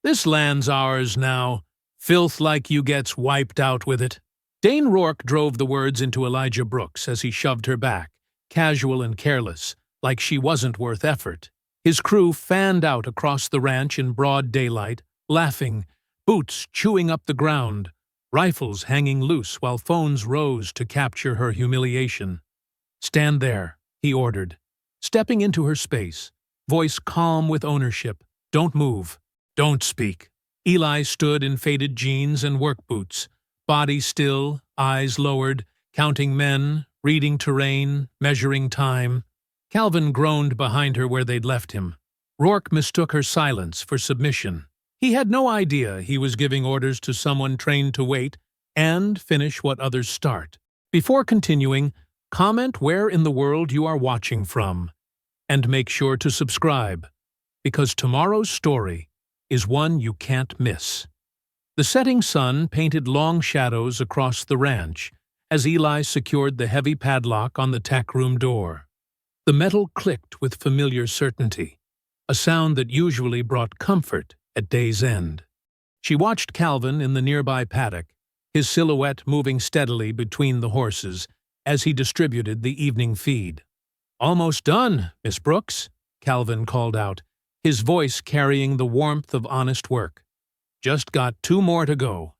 This land's ours now. Filth like you gets wiped out with it. Dane Rourke drove the words into Elijah Brooks as he shoved her back, casual and careless, like she wasn't worth effort. His crew fanned out across the ranch in broad daylight, laughing, boots chewing up the ground, rifles hanging loose while phones rose to capture her humiliation. "Stand there," he ordered, stepping into her space, voice calm with ownership. "Don't move. Don't speak." Eli stood in faded jeans and work boots, body still, eyes lowered, counting men, reading terrain, measuring time. Calvin groaned behind her where they'd left him. Rourke mistook her silence for submission. He had no idea he was giving orders to someone trained to wait and finish what others start. Before continuing, comment where in the world you are watching from, and make sure to subscribe, because tomorrow's story is one you can't miss. The setting sun painted long shadows across the ranch as Eli secured the heavy padlock on the tack room door. The metal clicked with familiar certainty, a sound that usually brought comfort at day's end. She watched Calvin in the nearby paddock, his silhouette moving steadily between the horses as he distributed the evening feed. "Almost done, Miss Brooks," Calvin called out, his voice carrying the warmth of honest work. "Just got 2 more to go."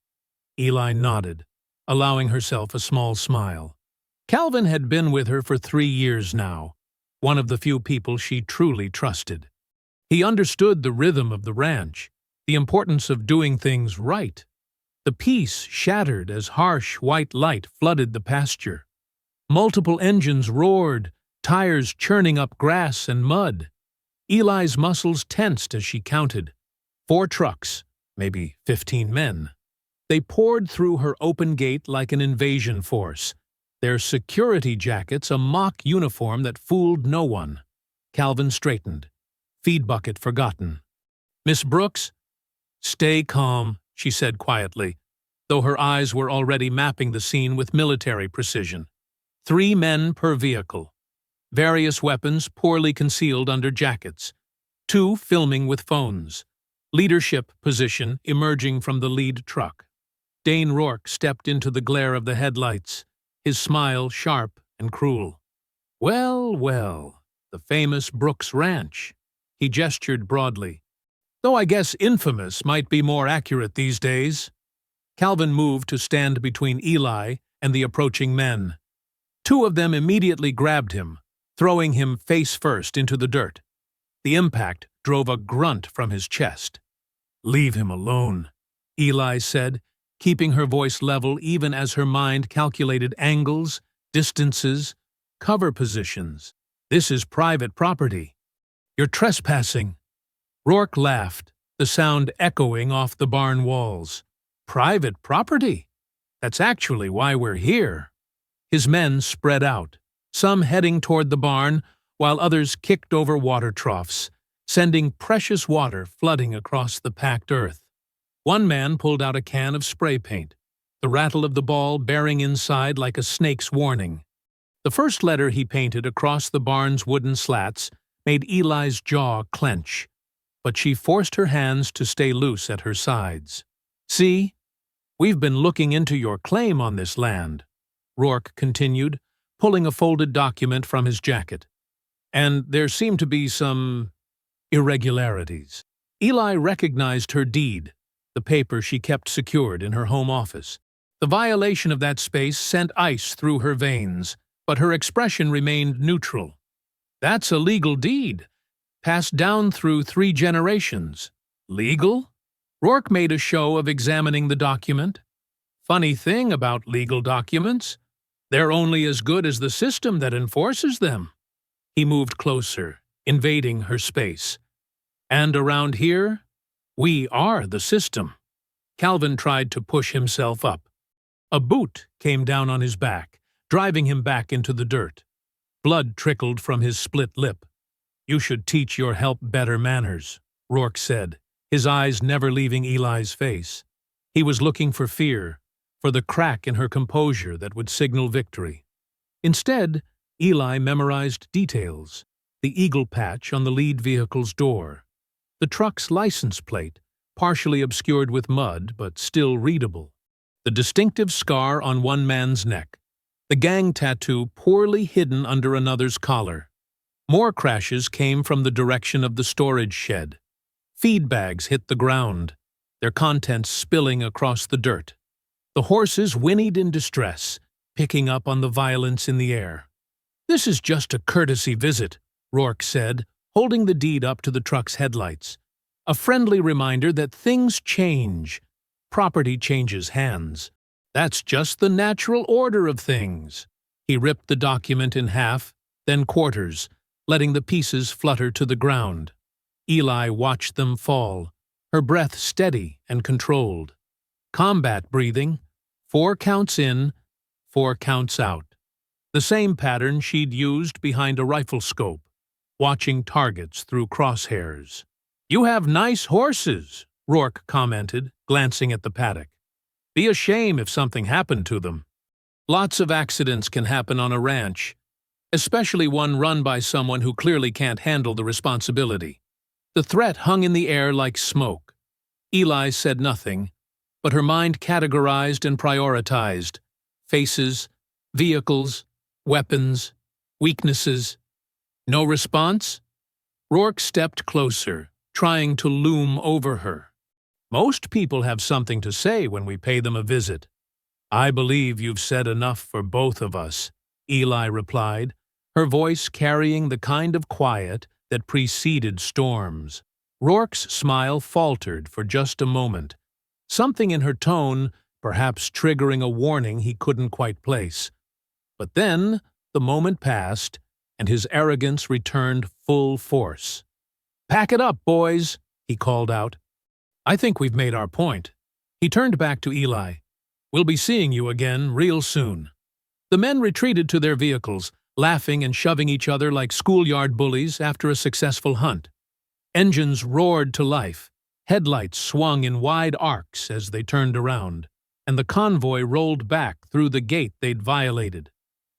Eli nodded, allowing herself a small smile. Calvin had been with her for 3 years now, one of the few people she truly trusted. He understood the rhythm of the ranch, the importance of doing things right. The peace shattered as harsh white light flooded the pasture. Multiple engines roared, tires churning up grass and mud. Eli's muscles tensed as she counted. 4 trucks, maybe 15 men. They poured through her open gate like an invasion force, their security jackets a mock uniform that fooled no one. Calvin straightened, feed bucket forgotten. "Miss Brooks?" "Stay calm," she said quietly, though her eyes were already mapping the scene with military precision. 3 men per vehicle. Various weapons poorly concealed under jackets. 2 filming with phones. Leadership position emerging from the lead truck. Dane Rourke stepped into the glare of the headlights, his smile sharp and cruel. "Well, well, the famous Brooks Ranch." He gestured broadly. "Though I guess infamous might be more accurate these days." Calvin moved to stand between Eli and the approaching men. 2 of them immediately grabbed him, throwing him face first into the dirt. The impact drove a grunt from his chest. "Leave him alone," Eli said, keeping her voice level even as her mind calculated angles, distances, cover positions. "This is private property. You're trespassing." Rourke laughed, the sound echoing off the barn walls. "Private property? That's actually why we're here." His men spread out, some heading toward the barn, while others kicked over water troughs, sending precious water flooding across the packed earth. One man pulled out a can of spray paint, the rattle of the ball bearing inside like a snake's warning. The first letter he painted across the barn's wooden slats made Eli's jaw clench, but she forced her hands to stay loose at her sides. "See, we've been looking into your claim on this land," Rourke continued, pulling a folded document from his jacket. "And there seem to be some irregularities." Eli recognized her deed, the paper she kept secured in her home office. The violation of that space sent ice through her veins, but her expression remained neutral. "That's a legal deed, passed down through 3 generations. Legal?" Rourke made a show of examining the document. "Funny thing about legal documents, they're only as good as the system that enforces them." He moved closer, invading her space. "And around here, we are the system." Calvin tried to push himself up. A boot came down on his back, driving him back into the dirt. Blood trickled from his split lip. "You should teach your help better manners," Rourke said, his eyes never leaving Eli's face. He was looking for fear, for the crack in her composure that would signal victory. Instead, Eli memorized details: the eagle patch on the lead vehicle's door, the truck's license plate, partially obscured with mud but still readable. The distinctive scar on one man's neck, the gang tattoo poorly hidden under another's collar. More crashes came from the direction of the storage shed. Feed bags hit the ground, their contents spilling across the dirt. The horses whinnied in distress, picking up on the violence in the air. "This is just a courtesy visit," Rourke said, holding the deed up to the truck's headlights. "A friendly reminder that things change. Property changes hands. That's just the natural order of things." He ripped the document in half, then quarters, letting the pieces flutter to the ground. Eli watched them fall, her breath steady and controlled. Combat breathing, 4 counts in, 4 counts out. The same pattern she'd used behind a rifle scope, watching targets through crosshairs. "You have nice horses," Rourke commented, glancing at the paddock. "Be a shame if something happened to them." Lots of accidents can happen on a ranch, especially one run by someone who clearly can't handle the responsibility. The threat hung in the air like smoke. Eli said nothing, but her mind categorized and prioritized. Faces, vehicles, weapons, weaknesses. No response? Rourke stepped closer, trying to loom over her. "Most people have something to say when we pay them a visit." "I believe you've said enough for both of us," Eli replied, her voice carrying the kind of quiet that preceded storms. Rourke's smile faltered for just a moment, something in her tone perhaps triggering a warning he couldn't quite place. But then the moment passed, and his arrogance returned full force. "Pack it up, boys," he called out. "I think we've made our point." He turned back to Eli. "We'll be seeing you again real soon." The men retreated to their vehicles, laughing and shoving each other like schoolyard bullies after a successful hunt. Engines roared to life, headlights swung in wide arcs as they turned around, and the convoy rolled back through the gate they'd violated.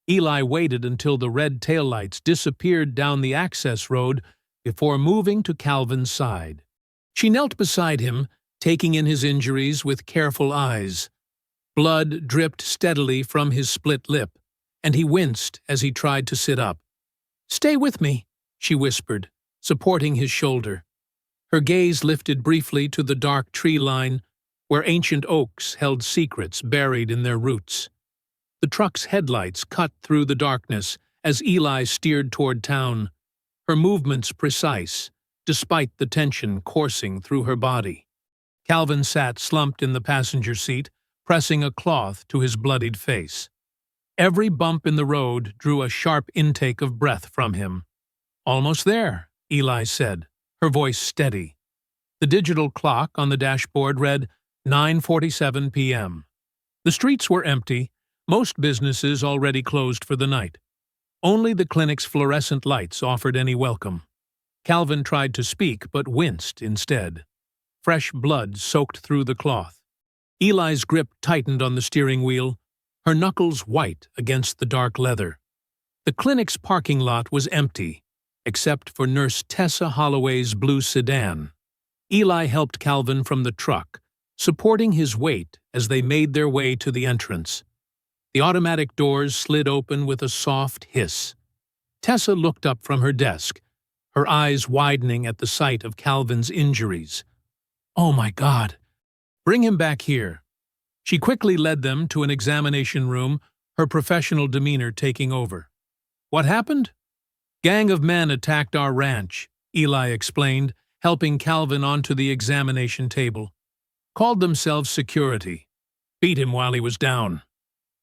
Eli waited until the red taillights disappeared down the access road before moving to Calvin's side. She knelt beside him, taking in his injuries with careful eyes. Blood dripped steadily from his split lip, and he winced as he tried to sit up. "Stay with me," she whispered, supporting his shoulder. Her gaze lifted briefly to the dark tree line, where ancient oaks held secrets buried in their roots. The truck's headlights cut through the darkness as Eli steered toward town, her movements precise, despite the tension coursing through her body. Calvin sat slumped in the passenger seat, pressing a cloth to his bloodied face. Every bump in the road drew a sharp intake of breath from him. "Almost there," Eli said, her voice steady. The digital clock on the dashboard read 9:47 p.m. The streets were empty, most businesses already closed for the night. Only the clinic's fluorescent lights offered any welcome. Calvin tried to speak but winced instead. Fresh blood soaked through the cloth. Eli's grip tightened on the steering wheel, her knuckles white against the dark leather. The clinic's parking lot was empty, except for Nurse Tessa Holloway's blue sedan. Eli helped Calvin from the truck, supporting his weight as they made their way to the entrance. The automatic doors slid open with a soft hiss. Tessa looked up from her desk, her eyes widening at the sight of Calvin's injuries. "Oh my God! Bring him back here." She quickly led them to an examination room, her professional demeanor taking over. "What happened?" "Gang of men attacked our ranch," Eli explained, helping Calvin onto the examination table. "Called themselves security. Beat him while he was down."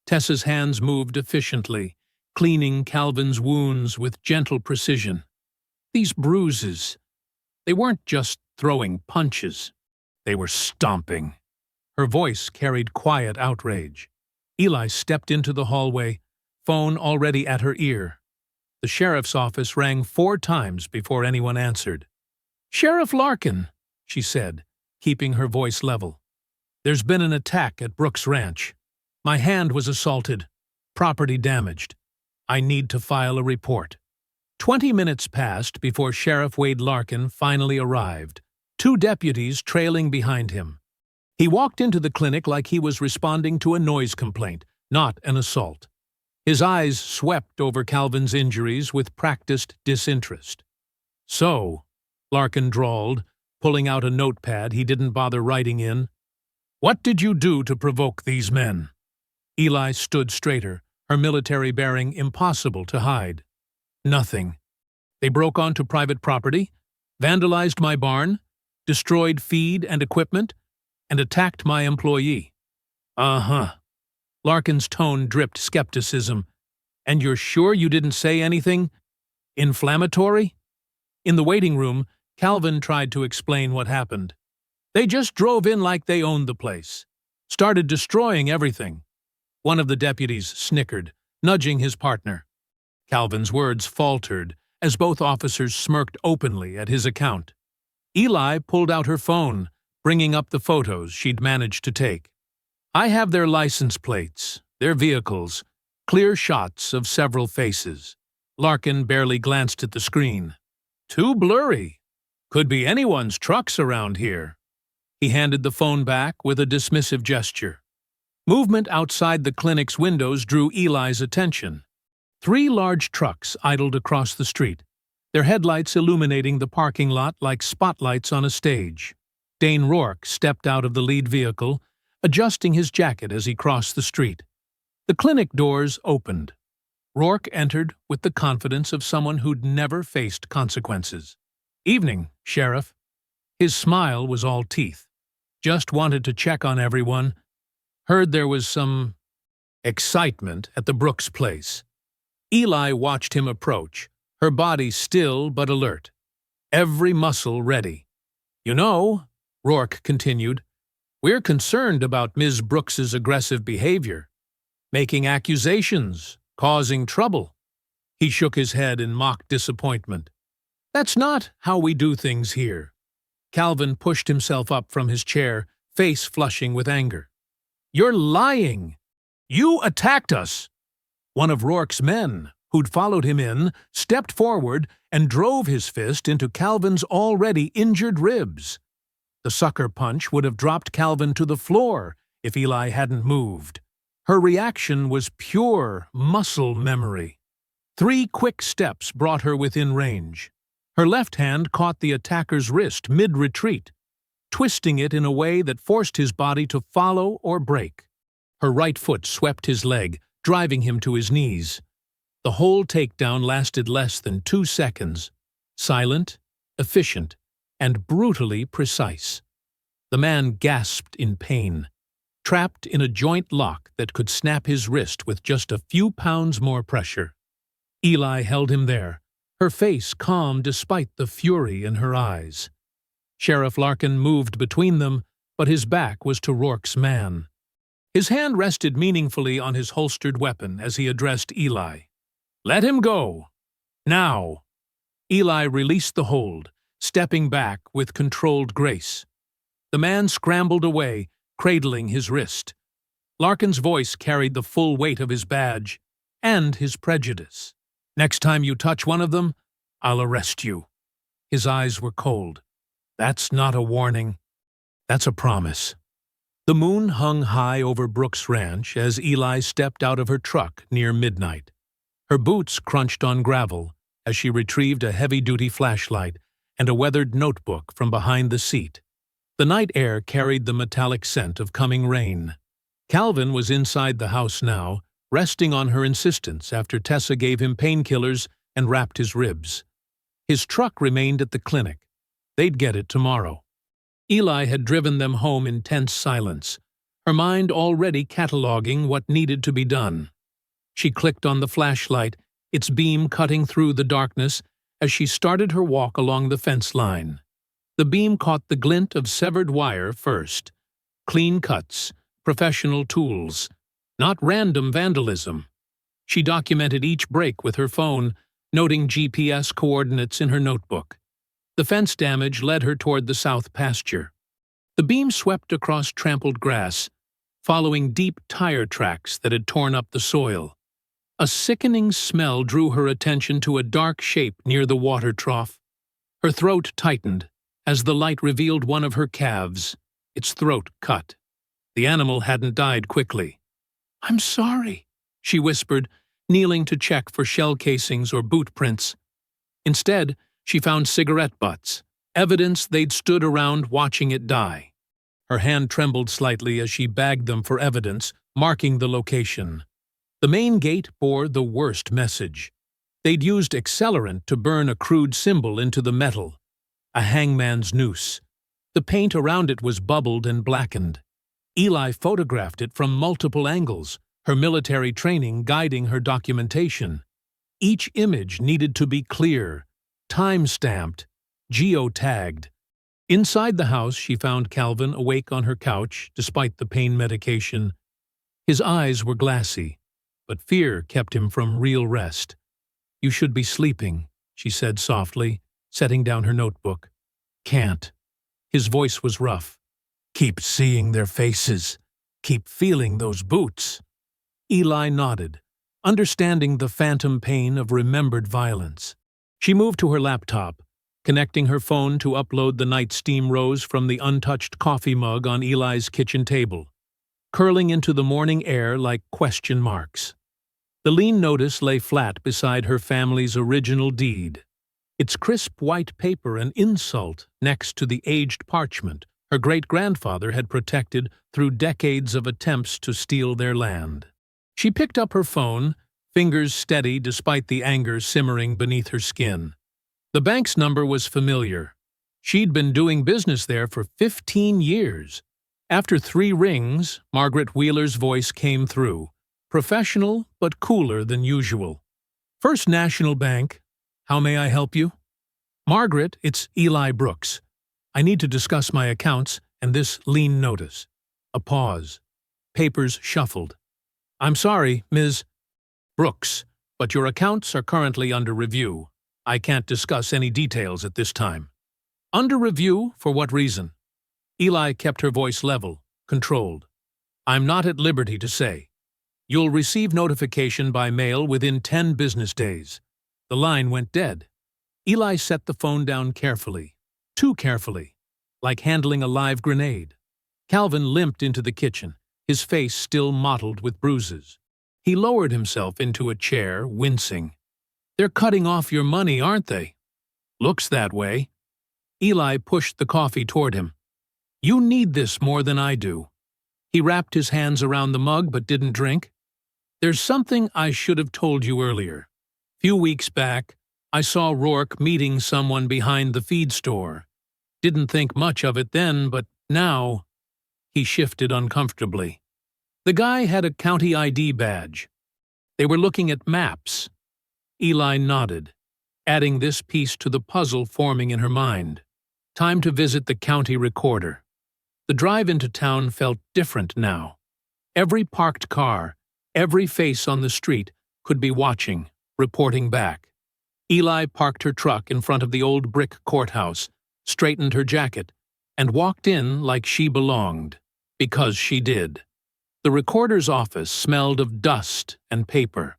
Tessa's hands moved efficiently, cleaning Calvin's wounds with gentle precision. These bruises, they weren't just throwing punches. They were stomping. Her voice carried quiet outrage. Eli stepped into the hallway, phone already at her ear. The sheriff's office rang 4 times before anyone answered. "Sheriff Larkin," she said, keeping her voice level. "There's been an attack at Brooks Ranch. My hand was assaulted, property damaged. I need to file a report." 20 minutes passed before Sheriff Wade Larkin finally arrived, two deputies trailing behind him. He walked into the clinic like he was responding to a noise complaint, not an assault. His eyes swept over Calvin's injuries with practiced disinterest. "So," Larkin drawled, pulling out a notepad he didn't bother writing in, "what did you do to provoke these men?" Eli stood straighter, her military bearing impossible to hide. "Nothing. They broke onto private property, vandalized my barn, destroyed feed and equipment, and attacked my employee." "Uh-huh." Larkin's tone dripped skepticism. "And you're sure you didn't say anything inflammatory?" In the waiting room, Calvin tried to explain what happened. "They just drove in like they owned the place. Started destroying everything." One of the deputies snickered, nudging his partner. Calvin's words faltered as both officers smirked openly at his account. Eli pulled out her phone, bringing up the photos she'd managed to take. "I have their license plates, their vehicles, clear shots of several faces." Larkin barely glanced at the screen. "Too blurry. Could be anyone's trucks around here." He handed the phone back with a dismissive gesture. Movement outside the clinic's windows drew Eli's attention. 3 large trucks idled across the street, their headlights illuminating the parking lot like spotlights on a stage. Dane Rourke stepped out of the lead vehicle, adjusting his jacket as he crossed the street. The clinic doors opened. Rourke entered with the confidence of someone who'd never faced consequences. "Evening, Sheriff." His smile was all teeth. "Just wanted to check on everyone. Heard there was some excitement at the Brooks place." Eli watched him approach, her body still but alert, every muscle ready. "You know," Rourke continued, "we're concerned about Ms. Brooks's aggressive behavior, making accusations, causing trouble." He shook his head in mock disappointment. "That's not how we do things here." Calvin pushed himself up from his chair, face flushing with anger. "You're lying! You attacked us!" One of Rourke's men, who'd followed him in, stepped forward and drove his fist into Calvin's already injured ribs. The sucker punch would have dropped Calvin to the floor if Eli hadn't moved. Her reaction was pure muscle memory. 3 quick steps brought her within range. Her left hand caught the attacker's wrist mid-retreat, twisting it in a way that forced his body to follow or break. Her right foot swept his leg, driving him to his knees. The whole takedown lasted less than 2 seconds, silent, efficient, and brutally precise. The man gasped in pain, trapped in a joint lock that could snap his wrist with just a few pounds more pressure. Eli held him there, her face calm despite the fury in her eyes. Sheriff Larkin moved between them, but his back was to Rourke's man. His hand rested meaningfully on his holstered weapon as he addressed Eli. "Let him go. Now." Eli released the hold, stepping back with controlled grace. The man scrambled away, cradling his wrist. Larkin's voice carried the full weight of his badge and his prejudice. "Next time you touch one of them, I'll arrest you." His eyes were cold. "That's not a warning. That's a promise." The moon hung high over Brooks Ranch as Eli stepped out of her truck near midnight. Her boots crunched on gravel as she retrieved a heavy-duty flashlight and a weathered notebook from behind the seat. The night air carried the metallic scent of coming rain. Calvin was inside the house now, resting on her insistence after Tessa gave him painkillers and wrapped his ribs. His truck remained at the clinic. They'd get it tomorrow. Eli had driven them home in tense silence, her mind already cataloging what needed to be done. She clicked on the flashlight, its beam cutting through the darkness as she started her walk along the fence line. The beam caught the glint of severed wire first. Clean cuts, professional tools, not random vandalism. She documented each break with her phone, noting GPS coordinates in her notebook. The fence damage led her toward the south pasture. The beam swept across trampled grass, following deep tire tracks that had torn up the soil. A sickening smell drew her attention to a dark shape near the water trough. Her throat tightened, as the light revealed one of her calves, its throat cut. The animal hadn't died quickly. "I'm sorry," she whispered, kneeling to check for shell casings or boot prints. Instead, she found cigarette butts, evidence they'd stood around watching it die. Her hand trembled slightly as she bagged them for evidence, marking the location. The main gate bore the worst message. They'd used accelerant to burn a crude symbol into the metal, a hangman's noose. The paint around it was bubbled and blackened. Eli photographed it from multiple angles, her military training guiding her documentation. Each image needed to be clear, time-stamped, geotagged. Inside the house, she found Calvin awake on her couch, despite the pain medication. His eyes were glassy, but fear kept him from real rest. "You should be sleeping," she said softly, setting down her notebook. "Can't." His voice was rough. "Keep seeing their faces. Keep feeling those boots." Eli nodded, understanding the phantom pain of remembered violence. She moved to her laptop, connecting her phone to upload the night steam rose from the untouched coffee mug on Eli's kitchen table, curling into the morning air like question marks. The lean notice lay flat beside her family's original deed, its crisp white paper an insult next to the aged parchment her great-grandfather had protected through decades of attempts to steal their land. She picked up her phone, fingers steady despite the anger simmering beneath her skin. The bank's number was familiar. She'd been doing business there for 15 years. After 3 rings, Margaret Wheeler's voice came through, professional but cooler than usual. "First National Bank. How may I help you?" "Margaret, it's Eli Brooks. I need to discuss my accounts and this lien notice." A pause. Papers shuffled. "I'm sorry, Ms. Brooks, but your accounts are currently under review. I can't discuss any details at this time." "Under review? For what reason?" Eli kept her voice level, controlled. "I'm not at liberty to say. You'll receive notification by mail within 10 business days." The line went dead. Eli set the phone down carefully, too carefully, like handling a live grenade. Calvin limped into the kitchen, his face still mottled with bruises. He lowered himself into a chair, wincing. "They're cutting off your money, aren't they?" "Looks that way." Eli pushed the coffee toward him. "You need this more than I do." He wrapped his hands around the mug but didn't drink. "There's something I should have told you earlier. Few weeks back, I saw Rourke meeting someone behind the feed store. Didn't think much of it then, but now—" He shifted uncomfortably. The guy had a county ID badge. They were looking at maps. Eli nodded, adding this piece to the puzzle forming in her mind. Time to visit the county recorder. The drive into town felt different now. Every parked car, every face on the street could be watching, reporting back. Eli parked her truck in front of the old brick courthouse, straightened her jacket, and walked in like she belonged, because she did. The recorder's office smelled of dust and paper.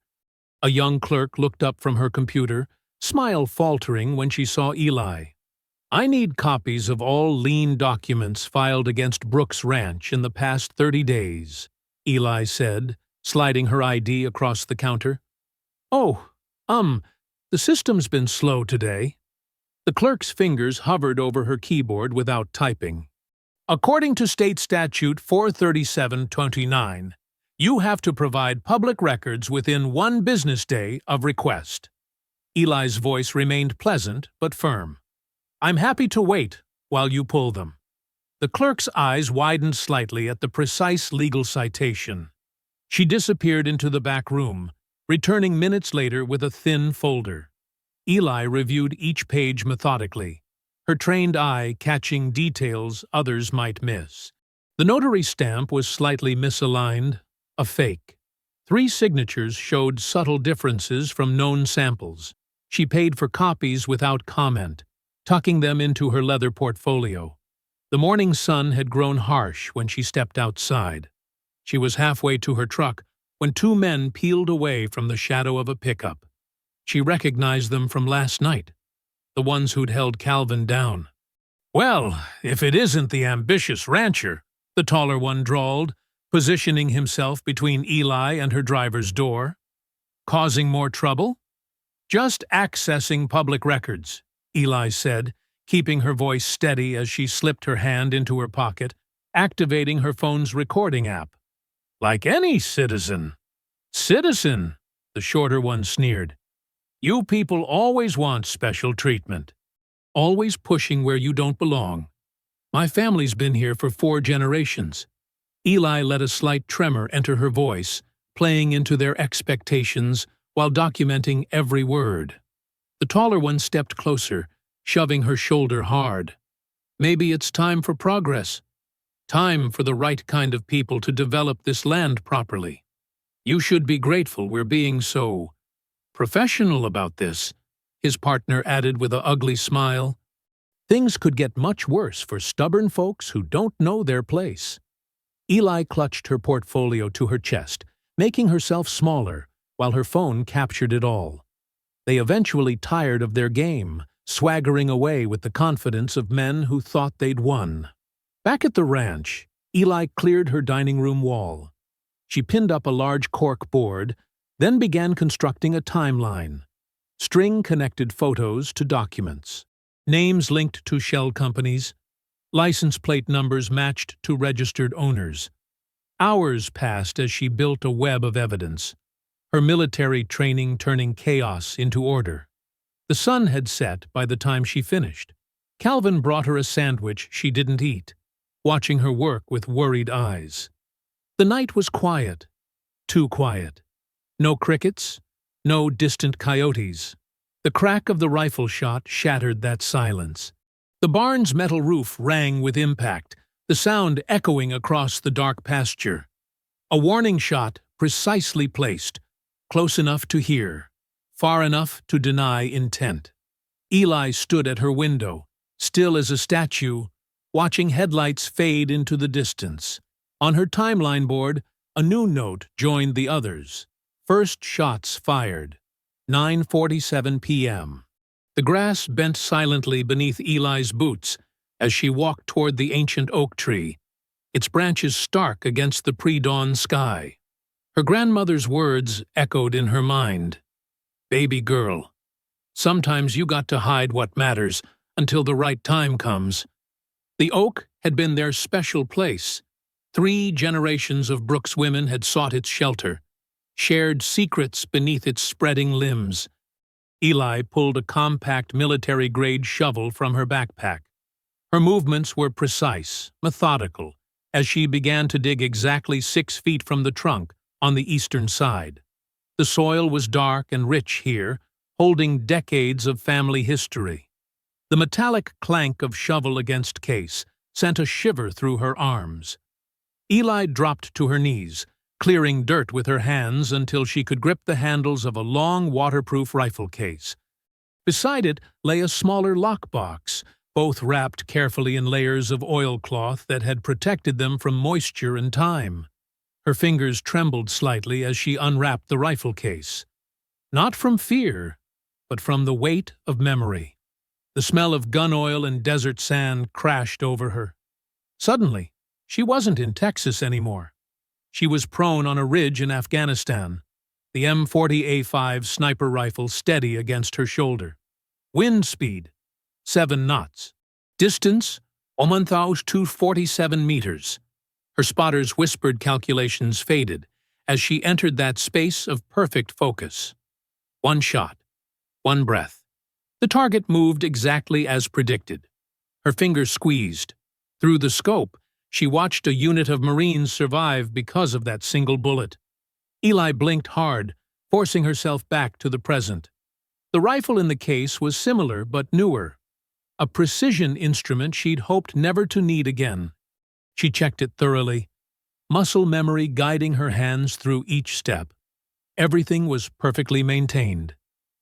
A young clerk looked up from her computer, smile faltering when she saw Eli. "I need copies of all lien documents filed against Brooks Ranch in the past 30 days, Eli said, sliding her ID across the counter. "Oh, the system's been slow today." The clerk's fingers hovered over her keyboard without typing. "According to State Statute 437-29, you have to provide public records within 1 business day of request." Eli's voice remained pleasant but firm. "I'm happy to wait while you pull them." The clerk's eyes widened slightly at the precise legal citation. She disappeared into the back room, returning minutes later with a thin folder. Eli reviewed each page methodically, her trained eye catching details others might miss. The notary stamp was slightly misaligned, a fake. 3 signatures showed subtle differences from known samples. She paid for copies without comment, tucking them into her leather portfolio. The morning sun had grown harsh when she stepped outside. She was halfway to her truck when 2 men peeled away from the shadow of a pickup. She recognized them from last night, the ones who'd held Calvin down. Well, if it isn't the ambitious rancher, the taller one drawled, positioning himself between Eli and her driver's door. Causing more trouble? Just accessing public records, Eli said, keeping her voice steady as she slipped her hand into her pocket, activating her phone's recording app. Like any citizen. Citizen, the shorter one sneered. You people always want special treatment. Always pushing where you don't belong. My family's been here for 4 generations. Eli let a slight tremor enter her voice, playing into their expectations while documenting every word. The taller one stepped closer, shoving her shoulder hard. Maybe it's time for progress. Time for the right kind of people to develop this land properly. You should be grateful we're being so professional about this, his partner added with an ugly smile. Things could get much worse for stubborn folks who don't know their place. Eli clutched her portfolio to her chest, making herself smaller, while her phone captured it all. They eventually tired of their game, swaggering away with the confidence of men who thought they'd won. Back at the ranch, Eli cleared her dining room wall. She pinned up a large cork board, then began constructing a timeline. String-connected photos to documents. Names linked to shell companies. License plate numbers matched to registered owners. Hours passed as she built a web of evidence, her military training turning chaos into order. The sun had set by the time she finished. Calvin brought her a sandwich she didn't eat, watching her work with worried eyes. The night was quiet. Too quiet. No crickets, no distant coyotes. The crack of the rifle shot shattered that silence. The barn's metal roof rang with impact, the sound echoing across the dark pasture. A warning shot precisely placed, close enough to hear, far enough to deny intent. Eli stood at her window, still as a statue, watching headlights fade into the distance. On her timeline board, a new note joined the others. First shots fired. 9:47 p.m. The grass bent silently beneath Eli's boots as she walked toward the ancient oak tree, its branches stark against the pre-dawn sky. Her grandmother's words echoed in her mind. Baby girl, sometimes you got to hide what matters until the right time comes. The oak had been their special place. 3 generations of Brooks women had sought its shelter, shared secrets beneath its spreading limbs. Eli pulled a compact military-grade shovel from her backpack. Her movements were precise, methodical, as she began to dig exactly 6 feet from the trunk on the eastern side. The soil was dark and rich here, holding decades of family history. The metallic clank of shovel against case sent a shiver through her arms. Eli dropped to her knees, clearing dirt with her hands until she could grip the handles of a long, waterproof rifle case. Beside it lay a smaller lockbox, both wrapped carefully in layers of oilcloth that had protected them from moisture and time. Her fingers trembled slightly as she unwrapped the rifle case. Not from fear, but from the weight of memory. The smell of gun oil and desert sand crashed over her. Suddenly, she wasn't in Texas anymore. She was prone on a ridge in Afghanistan, the M40A5 sniper rifle steady against her shoulder. Wind speed, 7 knots. Distance, 1,247 meters. Her spotter's whispered calculations faded as she entered that space of perfect focus. 1 shot, 1 breath. The target moved exactly as predicted. Her fingers squeezed. Through the scope, she watched a unit of Marines survive because of that single bullet. Eli blinked hard, forcing herself back to the present. The rifle in the case was similar but newer, a precision instrument she'd hoped never to need again. She checked it thoroughly, muscle memory guiding her hands through each step. Everything was perfectly maintained.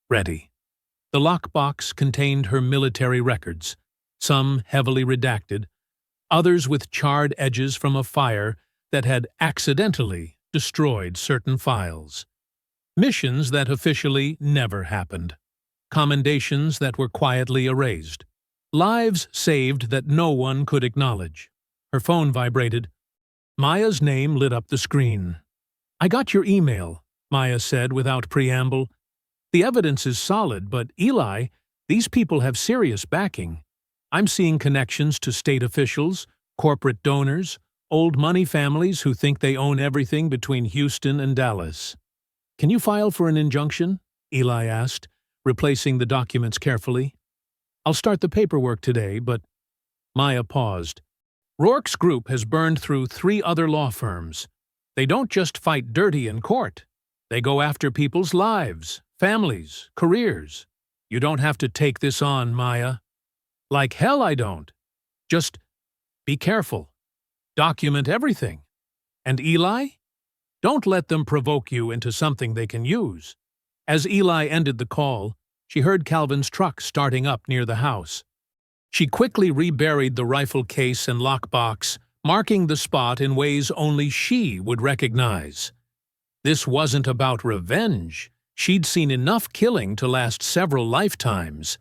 Ready. The lockbox contained her military records, some heavily redacted, others with charred edges from a fire that had accidentally destroyed certain files. Missions that officially never happened. Commendations that were quietly erased. Lives saved that no one could acknowledge. Her phone vibrated. Maya's name lit up the screen. "I got your email," Maya said without preamble. "The evidence is solid, but Eli, these people have serious backing. I'm seeing connections to state officials, corporate donors, old money families who think they own everything between Houston and Dallas." "Can you file for an injunction?" Eli asked, replacing the documents carefully. "I'll start the paperwork today, but—" Maya paused. "Rourke's group has burned through 3 other law firms. They don't just fight dirty in court. They go after people's lives, families, careers. You don't have to take this on, Maya." "Like hell I don't. Just be careful. Document everything. And Eli? Don't let them provoke you into something they can use." As Eli ended the call, she heard Calvin's truck starting up near the house. She quickly reburied the rifle case and lockbox, marking the spot in ways only she would recognize. This wasn't about revenge. She'd seen enough killing to last several lifetimes.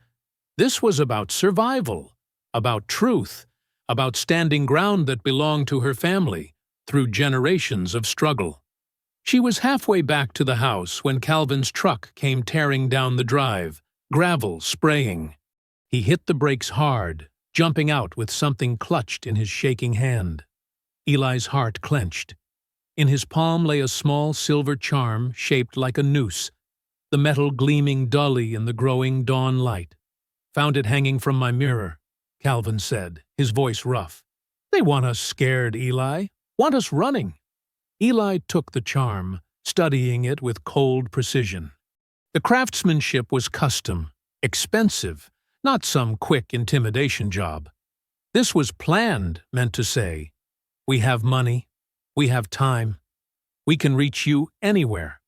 This was about survival, about truth, about standing ground that belonged to her family through generations of struggle. She was halfway back to the house when Calvin's truck came tearing down the drive, gravel spraying. He hit the brakes hard, jumping out with something clutched in his shaking hand. Eli's heart clenched. In his palm lay a small silver charm shaped like a noose, the metal gleaming dully in the growing dawn light. "Found it hanging from my mirror," Calvin said, his voice rough. "They want us scared, Eli. Want us running." Eli took the charm, studying it with cold precision. The craftsmanship was custom, expensive, not some quick intimidation job. This was planned, meant to say, "We have money. We have time. We can reach you anywhere.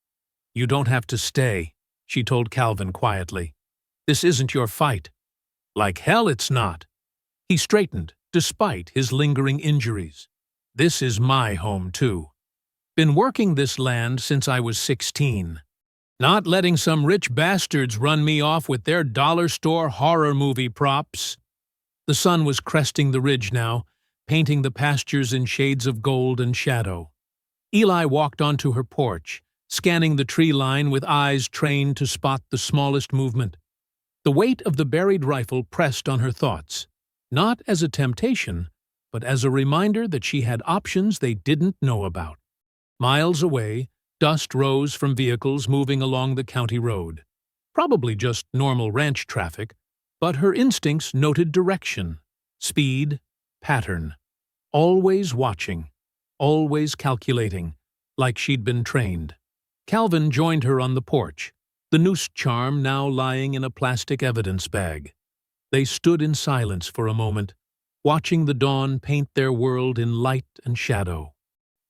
You don't have to stay," she told Calvin quietly. "This isn't your fight." "Like hell it's not." He straightened, despite his lingering injuries. "This is my home, too. Been working this land since I was 16. Not letting some rich bastards run me off with their dollar store horror movie props." The sun was cresting the ridge now, painting the pastures in shades of gold and shadow. Eli walked onto her porch, scanning the tree line with eyes trained to spot the smallest movement. The weight of the buried rifle pressed on her thoughts, not as a temptation, but as a reminder that she had options they didn't know about. Miles away, dust rose from vehicles moving along the county road. Probably just normal ranch traffic, but her instincts noted direction, speed, pattern. Always watching, always calculating, like she'd been trained. Calvin joined her on the porch, the noose charm now lying in a plastic evidence bag. They stood in silence for a moment, watching the dawn paint their world in light and shadow.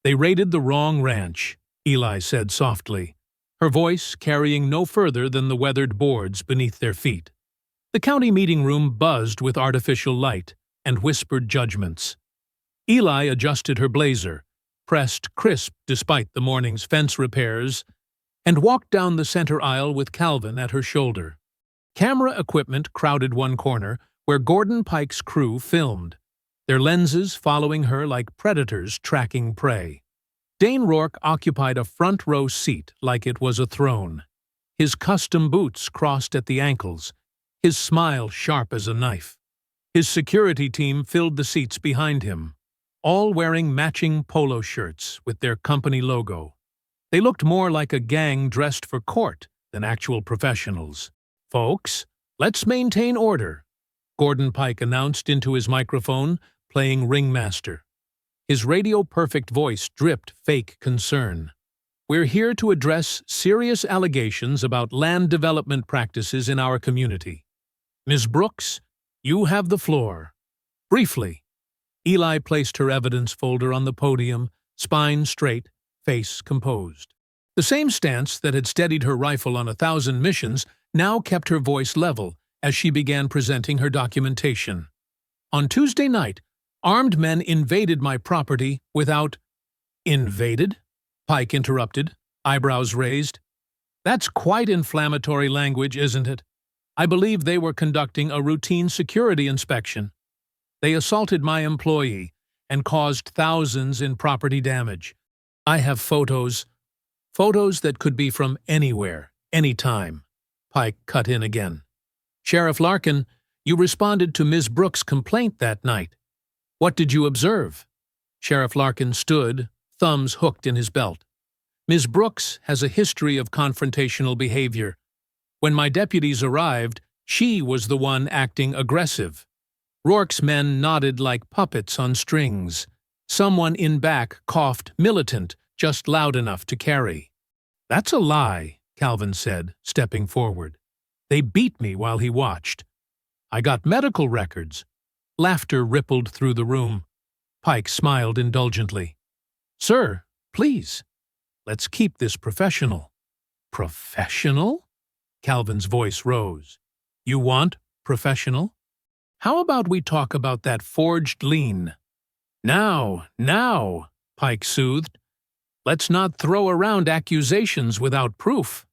"They raided the wrong ranch," Eli said softly, her voice carrying no further than the weathered boards beneath their feet. The county meeting room buzzed with artificial light and whispered judgments. Eli adjusted her blazer, pressed crisp despite the morning's fence repairs, and walked down the center aisle with Calvin at her shoulder. Camera equipment crowded one corner where Gordon Pike's crew filmed, their lenses following her like predators tracking prey. Dane Rourke occupied a front-row seat like it was a throne. His custom boots crossed at the ankles, his smile sharp as a knife. His security team filled the seats behind him, all wearing matching polo shirts with their company logo. They looked more like a gang dressed for court than actual professionals. "Folks, let's maintain order," Gordon Pike announced into his microphone, playing ringmaster. His radio-perfect voice dripped fake concern. "We're here to address serious allegations about land development practices in our community. Ms. Brooks, you have the floor." Briefly, Eli placed her evidence folder on the podium, spine straight, face composed. The same stance that had steadied her rifle on 1,000 missions now kept her voice level as she began presenting her documentation. "On Tuesday night, armed men invaded my property without—" "Invaded?" Pike interrupted, eyebrows raised. "That's quite inflammatory language, isn't it? I believe they were conducting a routine security inspection. They assaulted my employee and caused thousands in property damage. I have photos that could be from anywhere, anytime. Pike cut in again. Sheriff Larkin, you responded to Ms. Brooks' complaint that night. What did you observe? Sheriff Larkin stood, thumbs hooked in his belt. Ms. Brooks has a history of confrontational behavior. When my deputies arrived, she was the one acting aggressive. Rourke's men nodded like puppets on strings. Someone in back coughed militant, just loud enough to carry. That's a lie, Calvin said, stepping forward. They beat me while he watched. I got medical records. Laughter rippled through the room. Pike smiled indulgently. Sir, please, let's keep this professional. Professional? Calvin's voice rose. You want professional? How about we talk about that forged lien? Now, Pike soothed. Let's not throw around accusations without proof.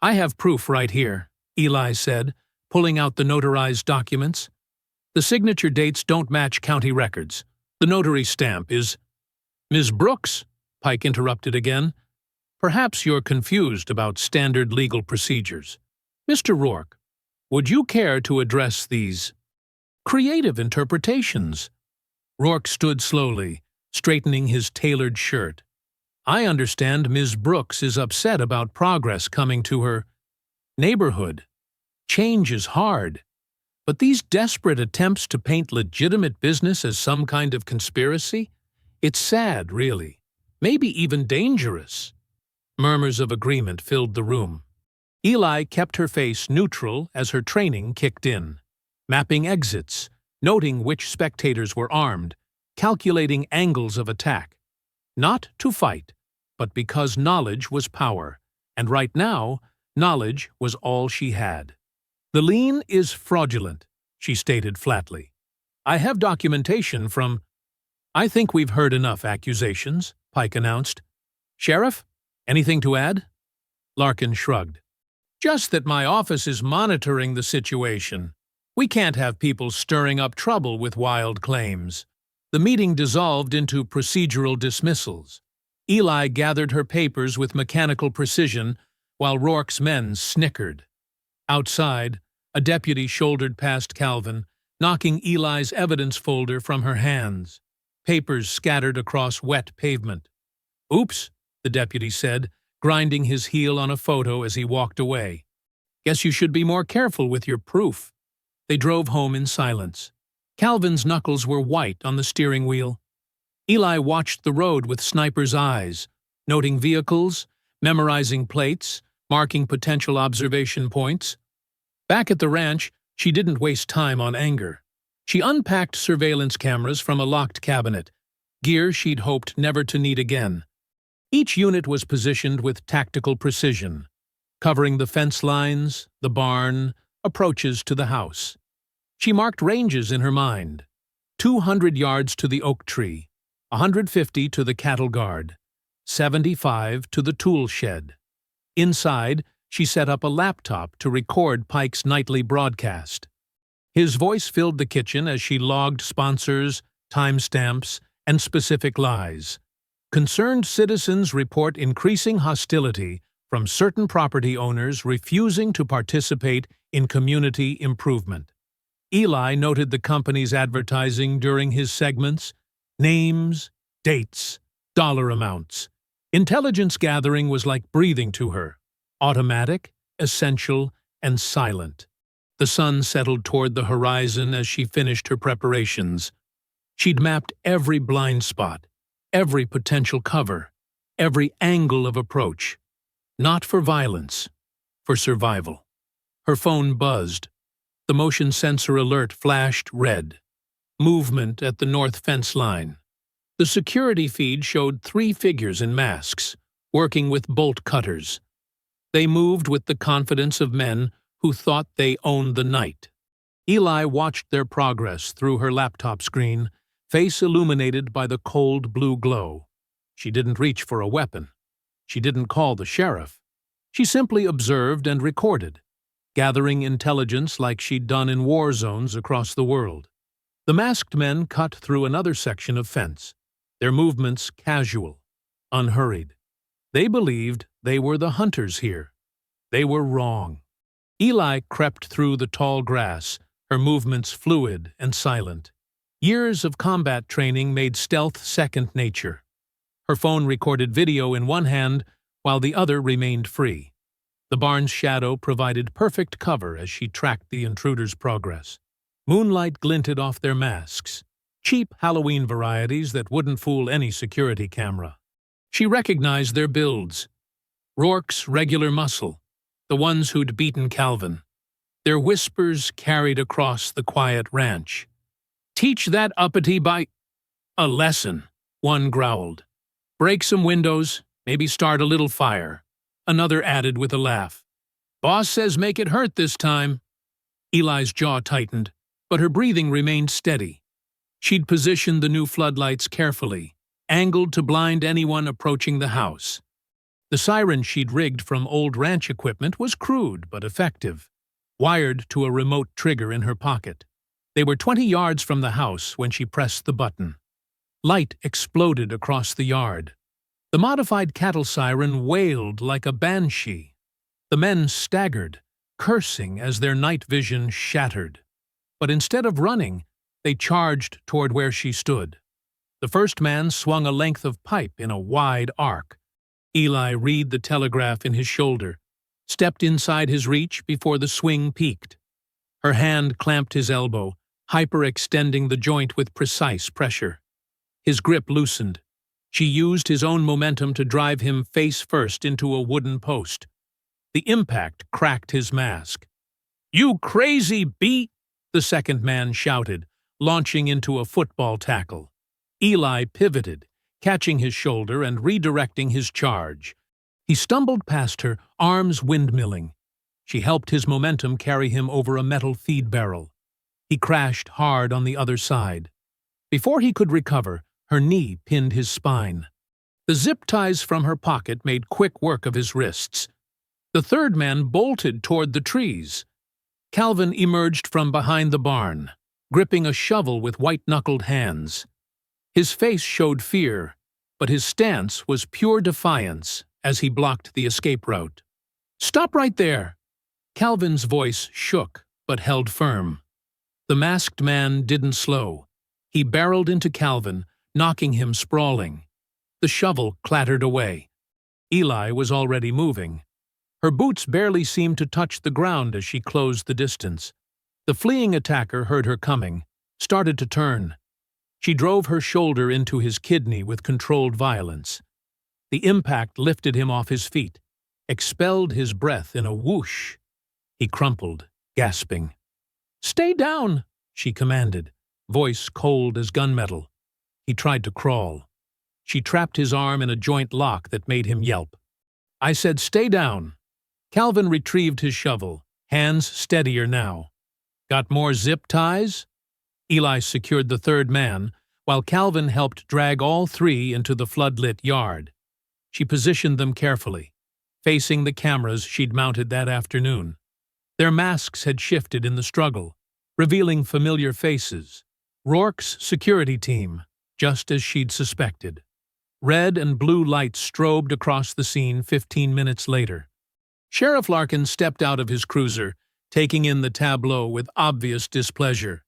I have proof right here, Eli said, pulling out the notarized documents. The signature dates don't match county records. The notary stamp is… Ms. Brooks, Pike interrupted again. Perhaps you're confused about standard legal procedures. Mr. Rourke, would you care to address these creative interpretations? Rourke stood slowly, straightening his tailored shirt. I understand Ms. Brooks is upset about progress coming to her neighborhood. Change is hard. But these desperate attempts to paint legitimate business as some kind of conspiracy? It's sad, really. Maybe even dangerous. Murmurs of agreement filled the room. Eli kept her face neutral as her training kicked in, mapping exits, noting which spectators were armed, calculating angles of attack. Not to fight, but because knowledge was power, and right now, knowledge was all she had. The lien is fraudulent, she stated flatly. I have documentation from… I think we've heard enough accusations, Pike announced. Sheriff, anything to add? Larkin shrugged. Just that my office is monitoring the situation. We can't have people stirring up trouble with wild claims. The meeting dissolved into procedural dismissals. Eli gathered her papers with mechanical precision, while Rourke's men snickered. Outside, a deputy shouldered past Calvin, knocking Eli's evidence folder from her hands. Papers scattered across wet pavement. Oops, the deputy said, grinding his heel on a photo as he walked away. Guess you should be more careful with your proof. They drove home in silence. Calvin's knuckles were white on the steering wheel. Eli watched the road with sniper's eyes, noting vehicles, memorizing plates, marking potential observation points. Back at the ranch, she didn't waste time on anger. She unpacked surveillance cameras from a locked cabinet, gear she'd hoped never to need again. Each unit was positioned with tactical precision, covering the fence lines, the barn, approaches to the house. She marked ranges in her mind. 200 yards to the oak tree, 150 to the cattle guard, 75 to the tool shed. Inside, she set up a laptop to record Pike's nightly broadcast. His voice filled the kitchen as she logged sponsors, timestamps, and specific lies. Concerned citizens report increasing hostility from certain property owners refusing to participate in community improvement. Eli noted the company's advertising during his segments: names, dates, dollar amounts. Intelligence gathering was like breathing to her, automatic, essential, and silent. The sun settled toward the horizon as she finished her preparations. She'd mapped every blind spot, every potential cover, every angle of approach. Not for violence, for survival. Her phone buzzed. The motion sensor alert flashed red. Movement at the north fence line. The security feed showed 3 figures in masks, working with bolt cutters. They moved with the confidence of men who thought they owned the night. Eli watched their progress through her laptop screen, face illuminated by the cold blue glow. She didn't reach for a weapon. She didn't call the sheriff. She simply observed and recorded. gathering intelligence like she'd done in war zones across the world. The masked men cut through another section of fence, their movements casual, unhurried. They believed they were the hunters here. They were wrong. Eli crept through the tall grass, her movements fluid and silent. Years of combat training made stealth second nature. Her phone recorded video in one hand, while the other remained free. The barn's shadow provided perfect cover as she tracked the intruders' progress. Moonlight glinted off their masks, cheap Halloween varieties that wouldn't fool any security camera. She recognized their builds. Rourke's regular muscle, the ones who'd beaten Calvin. Their whispers carried across the quiet ranch. "Teach that uppity by—" "A lesson," one growled. "Break some windows, maybe start a little fire," another added with a laugh. "Boss says make it hurt this time." Eli's jaw tightened, but her breathing remained steady. She'd positioned the new floodlights carefully, angled to blind anyone approaching the house. The siren she'd rigged from old ranch equipment was crude but effective, wired to a remote trigger in her pocket. They were 20 yards from the house when she pressed the button. Light exploded across the yard. The modified cattle siren wailed like a banshee. The men staggered, cursing as their night vision shattered. But instead of running, they charged toward where she stood. The first man swung a length of pipe in a wide arc. Eli read the telegraph in his shoulder, stepped inside his reach before the swing peaked. Her hand clamped his elbow, hyperextending the joint with precise pressure. His grip loosened. She used his own momentum to drive him face first into a wooden post. The impact cracked his mask. "You crazy beat!" the second man shouted, launching into a football tackle. Eli pivoted, catching his shoulder and redirecting his charge. He stumbled past her, arms windmilling. She helped his momentum carry him over a metal feed barrel. He crashed hard on the other side. Before he could recover, her knee pinned his spine. The zip ties from her pocket made quick work of his wrists. The third man bolted toward the trees. Calvin emerged from behind the barn, gripping a shovel with white-knuckled hands. His face showed fear, but his stance was pure defiance as he blocked the escape route. "Stop right there!" Calvin's voice shook, but held firm. The masked man didn't slow. He barreled into Calvin, knocking him sprawling. The shovel clattered away. Eli was already moving. Her boots barely seemed to touch the ground as she closed the distance. The fleeing attacker heard her coming, started to turn. She drove her shoulder into his kidney with controlled violence. The impact lifted him off his feet, expelled his breath in a whoosh. He crumpled, gasping. "Stay down," she commanded, voice cold as gunmetal. He tried to crawl. She trapped his arm in a joint lock that made him yelp. "I said stay down." Calvin retrieved his shovel, hands steadier now. "Got more zip ties?" Eli secured the third man, while Calvin helped drag all three into the floodlit yard. She positioned them carefully, facing the cameras she'd mounted that afternoon. Their masks had shifted in the struggle, revealing familiar faces. Rourke's security team, just as she'd suspected. Red and blue lights strobed across the scene 15 minutes later. Sheriff Larkin stepped out of his cruiser, taking in the tableau with obvious displeasure.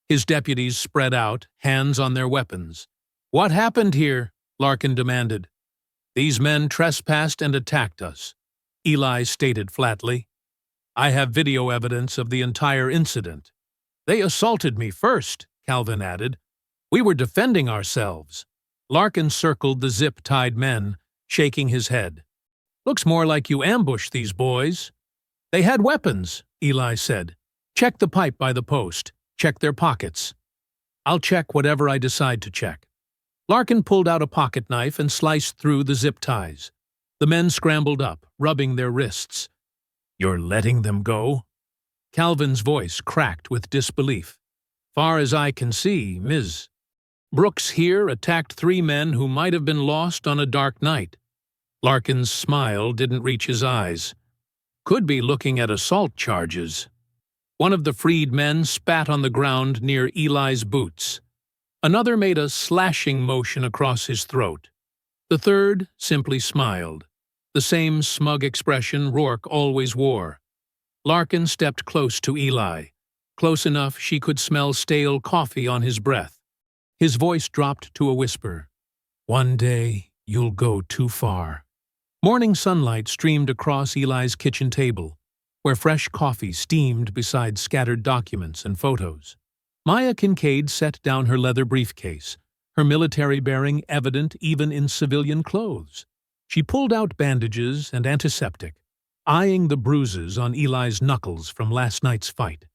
His deputies spread out, hands on their weapons. "What happened here?" Larkin demanded. "These men trespassed and attacked us," Eli stated flatly. "I have video evidence of the entire incident." "They assaulted me first," Calvin added. "We were defending ourselves." Larkin circled the zip-tied men, shaking his head. "Looks more like you ambushed these boys." "They had weapons," Eli said. "Check the pipe by the post. Check their pockets." "I'll check whatever I decide to check." Larkin pulled out a pocket knife and sliced through the zip ties. The men scrambled up, rubbing their wrists. "You're letting them go?" Calvin's voice cracked with disbelief. "Far as I can see, Ms. Brooks here attacked 3 men who might have been lost on a dark night." Larkin's smile didn't reach his eyes. Could be looking at assault charges. One of the freed men spat on the ground near Eli's boots. Another made a slashing motion across his throat. The third simply smiled, the same smug expression Rourke always wore. Larkin stepped close to Eli, close enough she could smell stale coffee on his breath. His voice dropped to a whisper. "One day, you'll go too far." Morning sunlight streamed across Eli's kitchen table, where fresh coffee steamed beside scattered documents and photos. Maya Kincaid set down her leather briefcase, her military bearing evident even in civilian clothes. She pulled out bandages and antiseptic, eyeing the bruises on Eli's knuckles from last night's fight.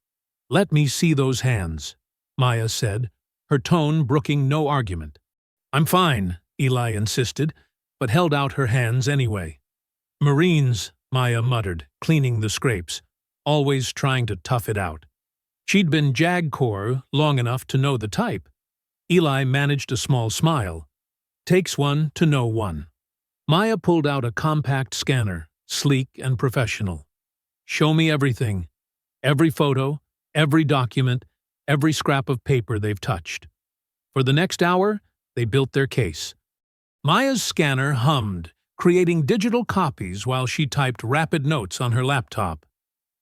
"Let me see those hands," Maya said, her tone brooking no argument. "I'm fine," Eli insisted, but held out her hands anyway. "Marines," Maya muttered, cleaning the scrapes, always trying to tough it out. She'd been JAG Corps long enough to know the type. Eli managed a small smile. "Takes one to know one." Maya pulled out a compact scanner, sleek and professional. "Show me everything. Every photo, every document, every scrap of paper they've touched." For the next hour, they built their case. Maya's scanner hummed, creating digital copies while she typed rapid notes on her laptop.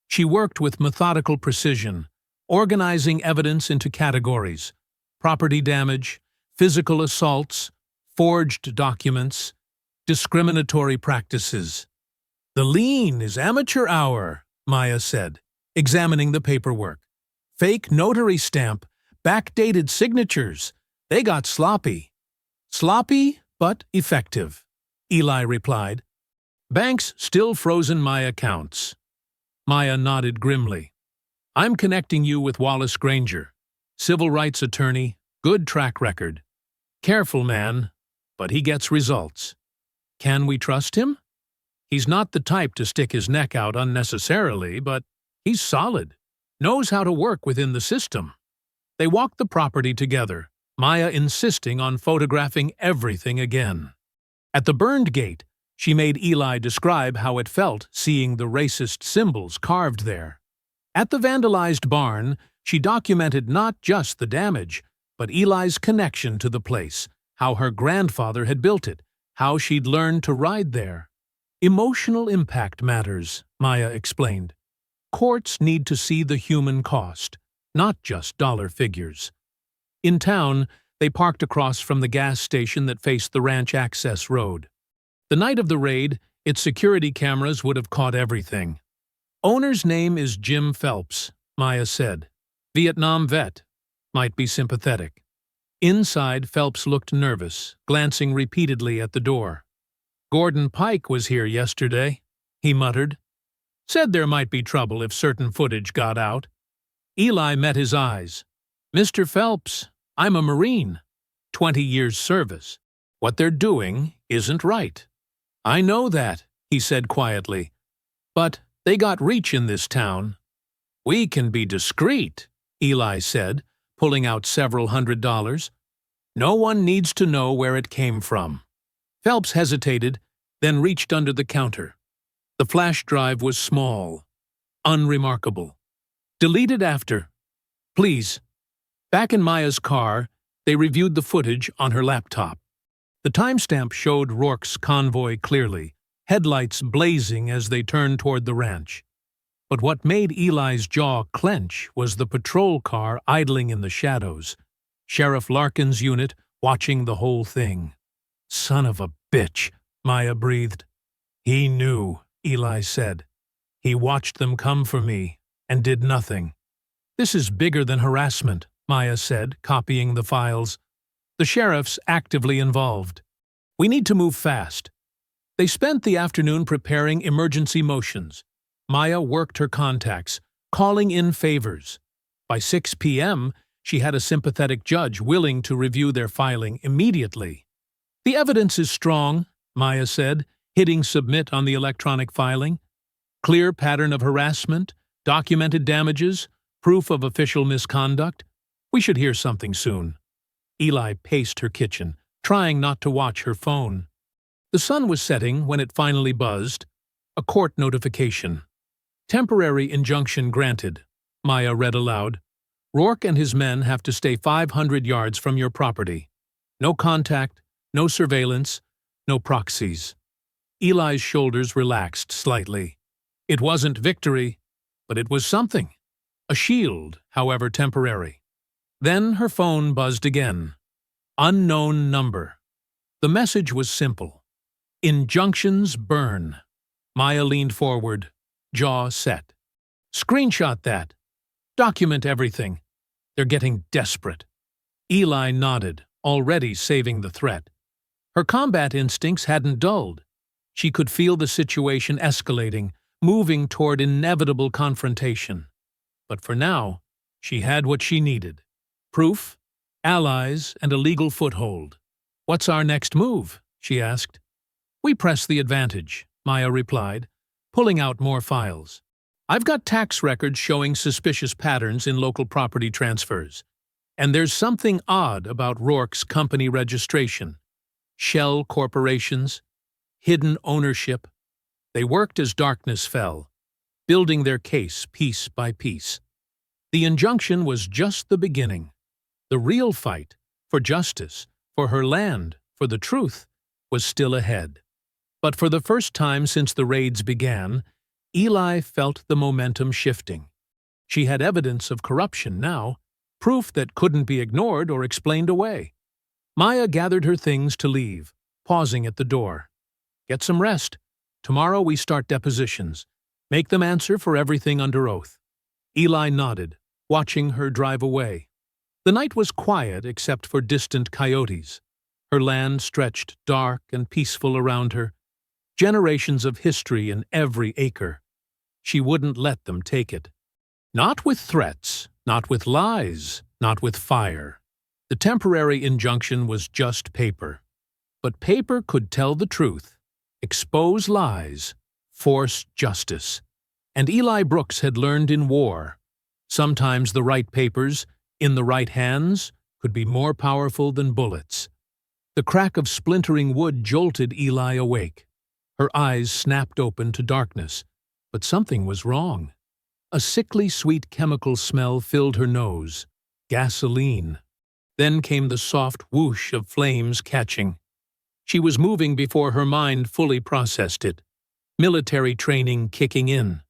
She worked with methodical precision, organizing evidence into categories: property damage, physical assaults, forged documents, discriminatory practices. "The lean is amateur hour," Maya said, examining the paperwork. "Fake notary stamp, backdated signatures. They got sloppy." "Sloppy, but effective," Eli replied. "Banks still frozen my accounts." Maya nodded grimly. "I'm connecting you with Wallace Granger, civil rights attorney, good track record. Careful man, but he gets results. Can we trust him? He's not the type to stick his neck out unnecessarily, but he's solid, knows how to work within the system." They walked the property together, Maya insisting on photographing everything again. At the burned gate, she made Eli describe how it felt seeing the racist symbols carved there. At the vandalized barn, she documented not just the damage, but Eli's connection to the place, how her grandfather had built it, how she'd learned to ride there. "Emotional impact matters," Maya explained. "Courts need to see the human cost, not just dollar figures." In town, they parked across from the gas station that faced the ranch access road. The night of the raid, its security cameras would have caught everything. "Owner's name is Jim Phelps," Maya said. "Vietnam vet. Might be sympathetic." Inside, Phelps looked nervous, glancing repeatedly at the door. "Gordon Pike was here yesterday," he muttered. "Said there might be trouble if certain footage got out." Eli met his eyes. "Mr. Phelps, I'm a Marine. 20 years service. What they're doing isn't right." "I know that," he said quietly. "But they got reach in this town." "We can be discreet," Eli said, pulling out several $100s. "No one needs to know where it came from." Phelps hesitated, then reached under the counter. The flash drive was small, unremarkable. "Deleted after. Please." Back in Maya's car, they reviewed the footage on her laptop. The timestamp showed Rourke's convoy clearly, headlights blazing as they turned toward the ranch. But what made Eli's jaw clench was the patrol car idling in the shadows, Sheriff Larkin's unit watching the whole thing. "Son of a bitch," Maya breathed. "He knew," Eli said. "He watched them come for me and did nothing." "This is bigger than harassment," Maya said, copying the files. "The sheriff's actively involved. We need to move fast." They spent the afternoon preparing emergency motions. Maya worked her contacts, calling in favors. By 6 p.m., she had a sympathetic judge willing to review their filing immediately. "The evidence is strong," Maya said, hitting submit on the electronic filing. "Clear pattern of harassment, documented damages, proof of official misconduct. We should hear something soon." Eli paced her kitchen, trying not to watch her phone. The sun was setting when it finally buzzed. A court notification. Temporary injunction granted, Maya read aloud. Rourke and his men have to stay 500 yards from your property. No contact, no surveillance, no proxies. Eli's shoulders relaxed slightly. It wasn't victory, but it was something. A shield, however temporary. Then her phone buzzed again. Unknown number. The message was simple. Injunctions burn. Maya leaned forward, jaw set. Screenshot that. Document everything. They're getting desperate. Eli nodded, already saving the threat. Her combat instincts hadn't dulled. She could feel the situation escalating, moving toward inevitable confrontation. But for now, she had what she needed. Proof, allies, and a legal foothold. What's our next move? She asked. We press the advantage, Maya replied, pulling out more files. I've got tax records showing suspicious patterns in local property transfers. And there's something odd about Rourke's company registration. Shell corporations, hidden ownership. They worked as darkness fell, building their case piece by piece. The injunction was just the beginning. The real fight, for justice, for her land, for the truth, was still ahead. But for the first time since the raids began, Eli felt the momentum shifting. She had evidence of corruption now, proof that couldn't be ignored or explained away. Maya gathered her things to leave, pausing at the door. Get some rest. Tomorrow we start depositions. Make them answer for everything under oath. Eli nodded, watching her drive away. The night was quiet except for distant coyotes. Her land stretched dark and peaceful around her. Generations of history in every acre. She wouldn't let them take it. Not with threats, not with lies, not with fire. The temporary injunction was just paper. But paper could tell the truth, expose lies, force justice. And Eli Brooks had learned in war. Sometimes the right papers, in the right hands, could be more powerful than bullets. The crack of splintering wood jolted Eli awake. Her eyes snapped open to darkness, but something was wrong. A sickly sweet chemical smell filled her nose. Gasoline. Then came the soft whoosh of flames catching. She was moving before her mind fully processed it. Military training kicking in.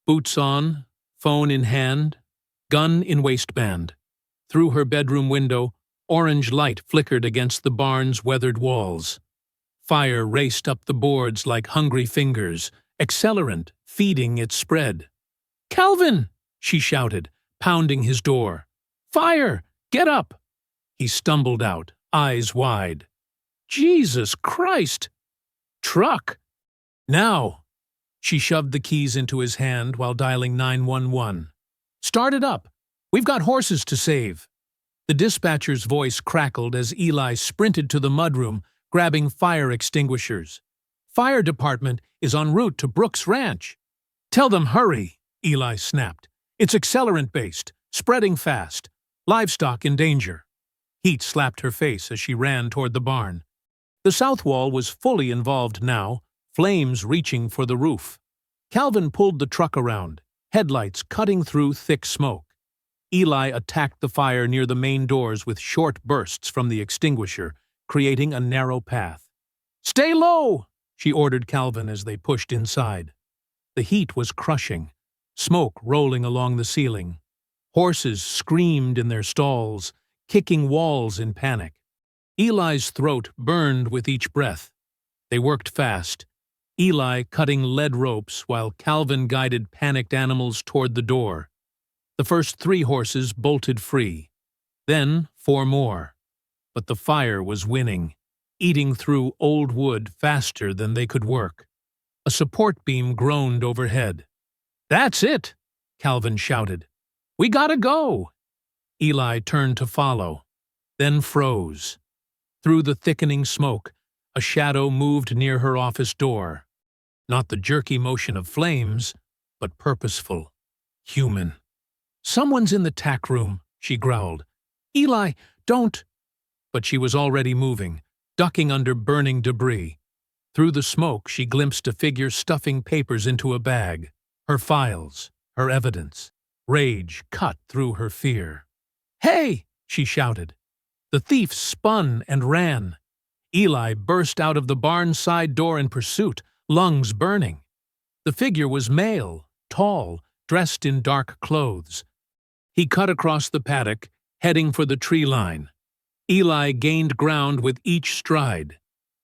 Boots on, phone in hand, gun in waistband. Through her bedroom window, orange light flickered against the barn's weathered walls. Fire raced up the boards like hungry fingers, accelerant, feeding its spread. "Calvin!" she shouted, pounding his door. "Fire! Get up!" He stumbled out, eyes wide. "Jesus Christ!" "Truck!" "Now!" She shoved the keys into his hand while dialing 911. "Start it up! We've got horses to save!" The dispatcher's voice crackled as Eli sprinted to the mudroom, grabbing fire extinguishers. "Fire department is en route to Brooks Ranch." "Tell them hurry," Eli snapped. "It's accelerant-based, spreading fast. Livestock in danger." Heat slapped her face as she ran toward the barn. The south wall was fully involved now, flames reaching for the roof. Calvin pulled the truck around, headlights cutting through thick smoke. Eli attacked the fire near the main doors with short bursts from the extinguisher, creating a narrow path. "Stay low!" she ordered Calvin as they pushed inside. The heat was crushing, smoke rolling along the ceiling. Horses screamed in their stalls, kicking walls in panic. Eli's throat burned with each breath. They worked fast, Eli cutting lead ropes while Calvin guided panicked animals toward the door. The first 3 horses bolted free, then 4 more. But the fire was winning, eating through old wood faster than they could work. A support beam groaned overhead. "That's it!" Calvin shouted. "We gotta go!" Eli turned to follow, then froze. Through the thickening smoke, a shadow moved near her office door. Not the jerky motion of flames, but purposeful, human. "Someone's in the tack room," she growled. "Eli, don't—" But she was already moving, ducking under burning debris. Through the smoke, she glimpsed a figure stuffing papers into a bag. Her files, her evidence. Rage cut through her fear. "Hey!" she shouted. The thief spun and ran. Eli burst out of the barn side door in pursuit, lungs burning. The figure was male, tall, dressed in dark clothes. He cut across the paddock, heading for the tree line. Eli gained ground with each stride.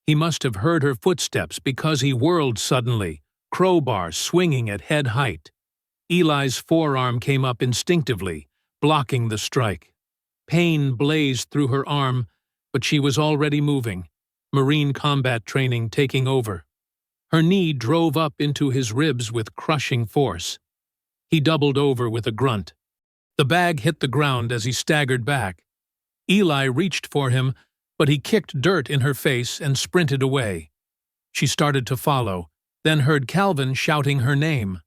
He must have heard her footsteps because he whirled suddenly, crowbar swinging at head height. Eli's forearm came up instinctively, blocking the strike. Pain blazed through her arm, but she was already moving, Marine combat training taking over. Her knee drove up into his ribs with crushing force. He doubled over with a grunt. The bag hit the ground as he staggered back. Eli reached for him, but he kicked dirt in her face and sprinted away. She started to follow, then heard Calvin shouting her name.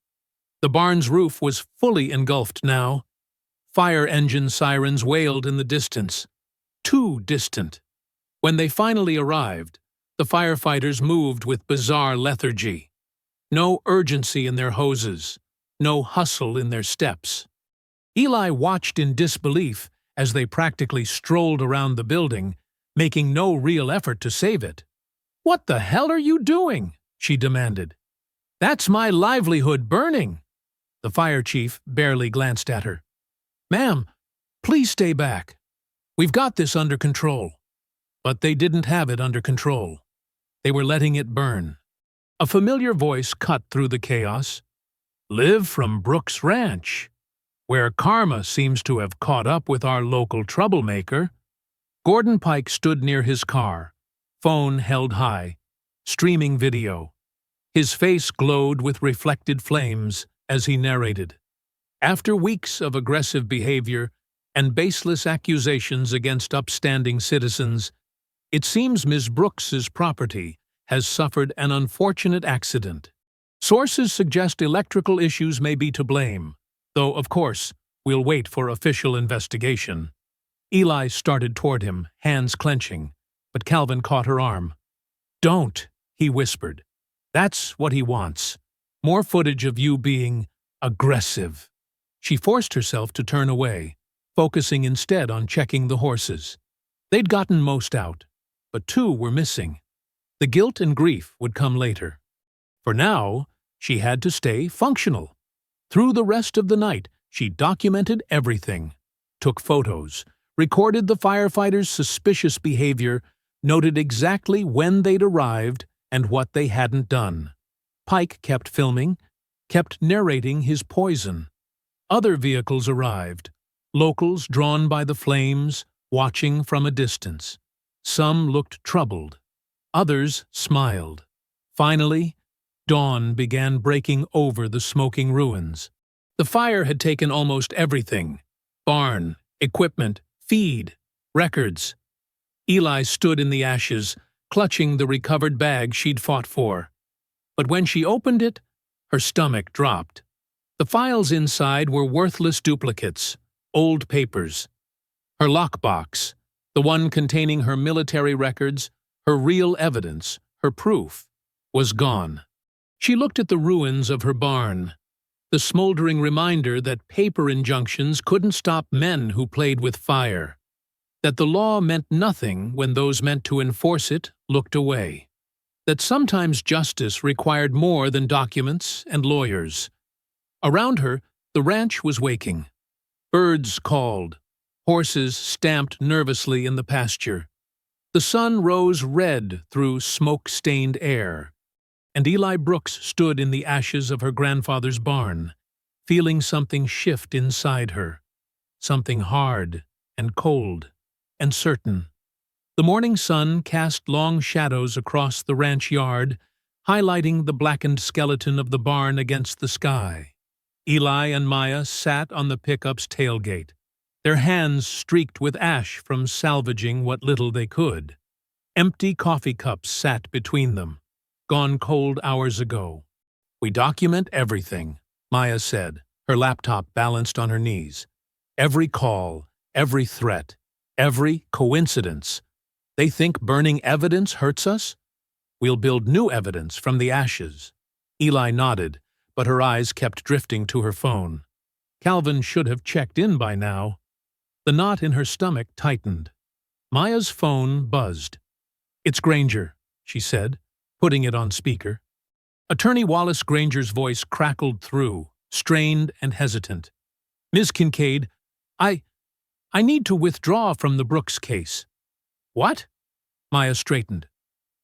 The barn's roof was fully engulfed now. Fire engine sirens wailed in the distance. Too distant. When they finally arrived, the firefighters moved with bizarre lethargy. No urgency in their hoses, no hustle in their steps. Eli watched in disbelief as they practically strolled around the building, making no real effort to save it. "What the hell are you doing?" she demanded. "That's my livelihood burning." The fire chief barely glanced at her. "Ma'am, please stay back. We've got this under control." But they didn't have it under control. They were letting it burn. A familiar voice cut through the chaos. "Liv from Brooks Ranch, where karma seems to have caught up with our local troublemaker." Gordon Pike stood near his car, phone held high, streaming video. His face glowed with reflected flames as he narrated. After weeks of aggressive behavior and baseless accusations against upstanding citizens, it seems Ms. Brooks's property has suffered an unfortunate accident. Sources suggest electrical issues may be to blame, though, of course, we'll wait for official investigation. Eli started toward him, hands clenching, but Calvin caught her arm. "Don't," he whispered. "That's what he wants. More footage of you being aggressive." She forced herself to turn away, focusing instead on checking the horses. They'd gotten most out, but 2 were missing. The guilt and grief would come later. For now, she had to stay functional. Through the rest of the night, she documented everything, took photos, recorded the firefighters' suspicious behavior, noted exactly when they'd arrived and what they hadn't done. Pike kept filming, kept narrating his poison. Other vehicles arrived, locals drawn by the flames, watching from a distance. Some looked troubled, others smiled. Finally, dawn began breaking over the smoking ruins. The fire had taken almost everything: barn, equipment, feed, records. Eli stood in the ashes, clutching the recovered bag she'd fought for. But when she opened it, her stomach dropped. The files inside were worthless duplicates, old papers. Her lockbox, the one containing her military records, her real evidence, her proof, was gone. She looked at the ruins of her barn, the smoldering reminder that paper injunctions couldn't stop men who played with fire, that the law meant nothing when those meant to enforce it looked away, that sometimes justice required more than documents and lawyers. Around her, the ranch was waking. Birds called. Horses stamped nervously in the pasture. The sun rose red through smoke-stained air, and Eli Brooks stood in the ashes of her grandfather's barn, feeling something shift inside her, something hard and cold and certain. The morning sun cast long shadows across the ranch yard, highlighting the blackened skeleton of the barn against the sky. Eli and Maya sat on the pickup's tailgate, their hands streaked with ash from salvaging what little they could. Empty coffee cups sat between them, gone cold hours ago. "We document everything," Maya said, her laptop balanced on her knees. "Every call, every threat, every coincidence. They think burning evidence hurts us? We'll build new evidence from the ashes." Eli nodded, but her eyes kept drifting to her phone. Calvin should have checked in by now. The knot in her stomach tightened. Maya's phone buzzed. "It's Granger," she said, putting it on speaker. Attorney Wallace Granger's voice crackled through, strained and hesitant. "Ms. Kincaid, I need to withdraw from the Brooks case." "What?" Maya straightened.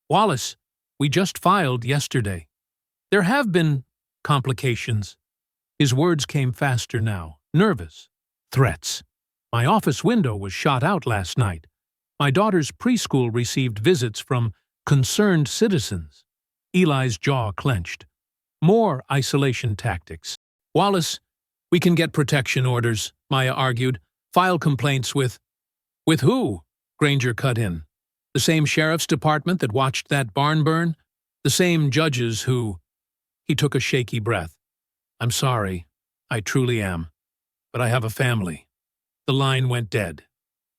"Wallace, we just filed yesterday. There have been complications." His words came faster now, nervous. "Threats. My office window was shot out last night. My daughter's preschool received visits from concerned citizens." Eli's jaw clenched. "More isolation tactics." "Wallace, we can get protection orders," Maya argued. "File complaints with—" "With who?" Granger cut in. "The same sheriff's department that watched that barn burn? The same judges who—" He took a shaky breath. "I'm sorry. I truly am. But I have a family." The line went dead.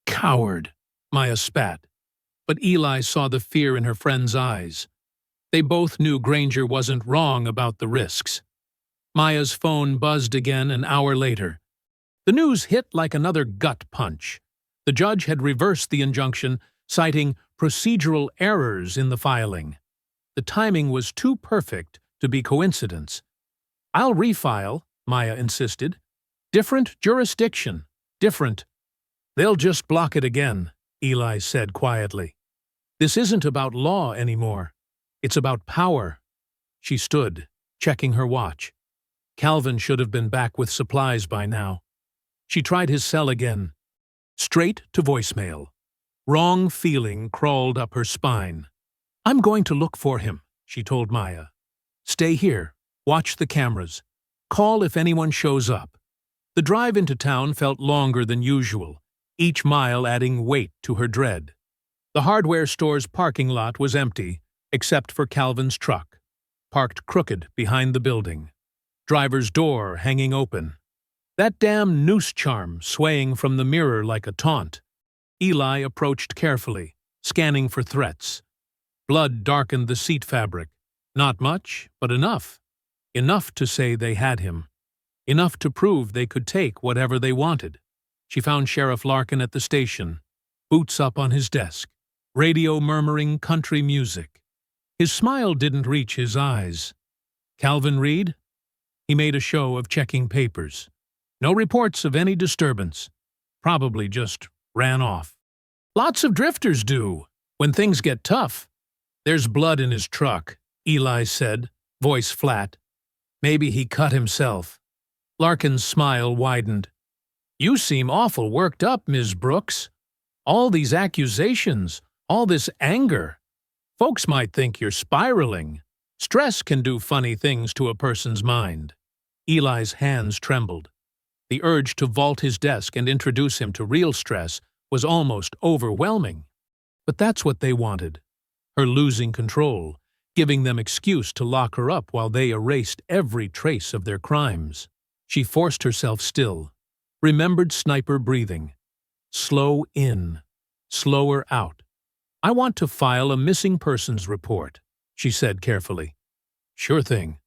"Coward," Maya spat. But Eli saw the fear in her friend's eyes. They both knew Granger wasn't wrong about the risks. Maya's phone buzzed again an hour later. The news hit like another gut punch. The judge had reversed the injunction, citing procedural errors in the filing. The timing was too perfect to be coincidence. "I'll refile," Maya insisted. "Different jurisdiction. Different." "They'll just block it again," Eli said quietly. "This isn't about law anymore. It's about power." She stood, checking her watch. Calvin should have been back with supplies by now. She tried his cell again. Straight to voicemail. Wrong feeling crawled up her spine. "I'm going to look for him," she told Maya. "Stay here. Watch the cameras. Call if anyone shows up." The drive into town felt longer than usual, each mile adding weight to her dread. The hardware store's parking lot was empty, except for Calvin's truck, parked crooked behind the building. Driver's door hanging open. That damn noose charm swaying from the mirror like a taunt. Eli approached carefully, scanning for threats. Blood darkened the seat fabric. Not much, but enough. Enough to say they had him. Enough to prove they could take whatever they wanted. She found Sheriff Larkin at the station, boots up on his desk, radio murmuring country music. His smile didn't reach his eyes. "Calvin Reed?" He made a show of checking papers. "No reports of any disturbance. Probably just ran off." "Lots of drifters do, when things get tough." "There's blood in his truck," Eli said, voice flat. "Maybe he cut himself." Larkin's smile widened. "You seem awful worked up, Ms. Brooks. All these accusations, all this anger. Folks might think you're spiraling. Stress can do funny things to a person's mind." Eli's hands trembled. The urge to vault his desk and introduce him to real stress was almost overwhelming. But that's what they wanted. Her losing control, giving them excuse to lock her up while they erased every trace of their crimes. She forced herself still, remembered sniper breathing. Slow in, slower out. "I want to file a missing persons report," she said carefully. "Sure thing."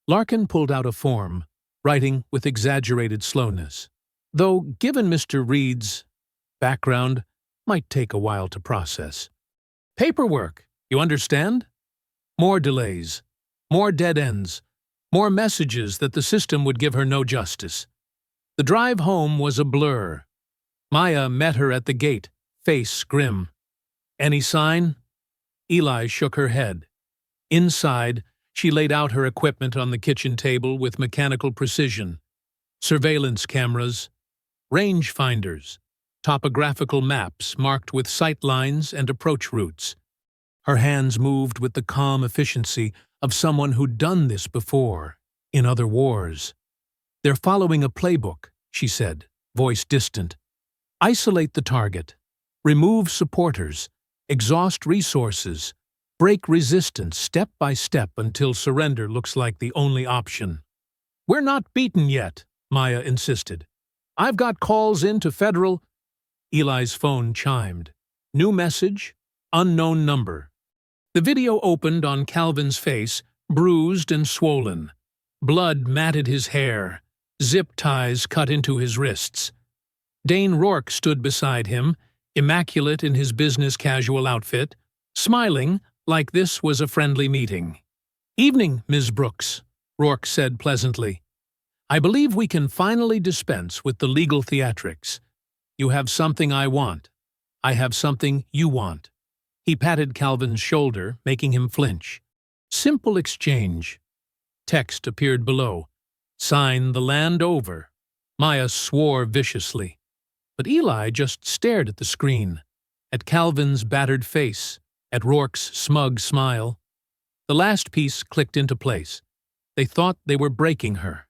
Larkin pulled out a form, writing with exaggerated slowness. Though, given Mr. Reed's background, might take a while to process. "Paperwork, you understand? More delays, more dead ends, more messages that the system would give her no justice." The drive home was a blur. Maya met her at the gate, face grim. "Any sign?" Eli shook her head. Inside, she laid out her equipment on the kitchen table with mechanical precision. Surveillance cameras, range finders, topographical maps marked with sight lines and approach routes. Her hands moved with the calm efficiency of someone who'd done this before, in other wars. "They're following a playbook," she said, voice distant. "Isolate the target. Remove supporters. Exhaust resources. Break resistance step by step until surrender looks like the only option." "We're not beaten yet," Maya insisted. "I've got calls in to federal—" Eli's phone chimed. New message, unknown number. The video opened on Calvin's face, bruised and swollen. Blood matted his hair, zip ties cut into his wrists. Dane Rourke stood beside him, immaculate in his business casual outfit, smiling like this was a friendly meeting. "Evening, Ms. Brooks," Rourke said pleasantly. "I believe we can finally dispense with the legal theatrics. You have something I want. I have something you want." He patted Calvin's shoulder, making him flinch. Simple exchange. Text appeared below. "Sign the land over." Maya swore viciously. But Eli just stared at the screen, at Calvin's battered face, at Rourke's smug smile. The last piece clicked into place. They thought they were breaking her.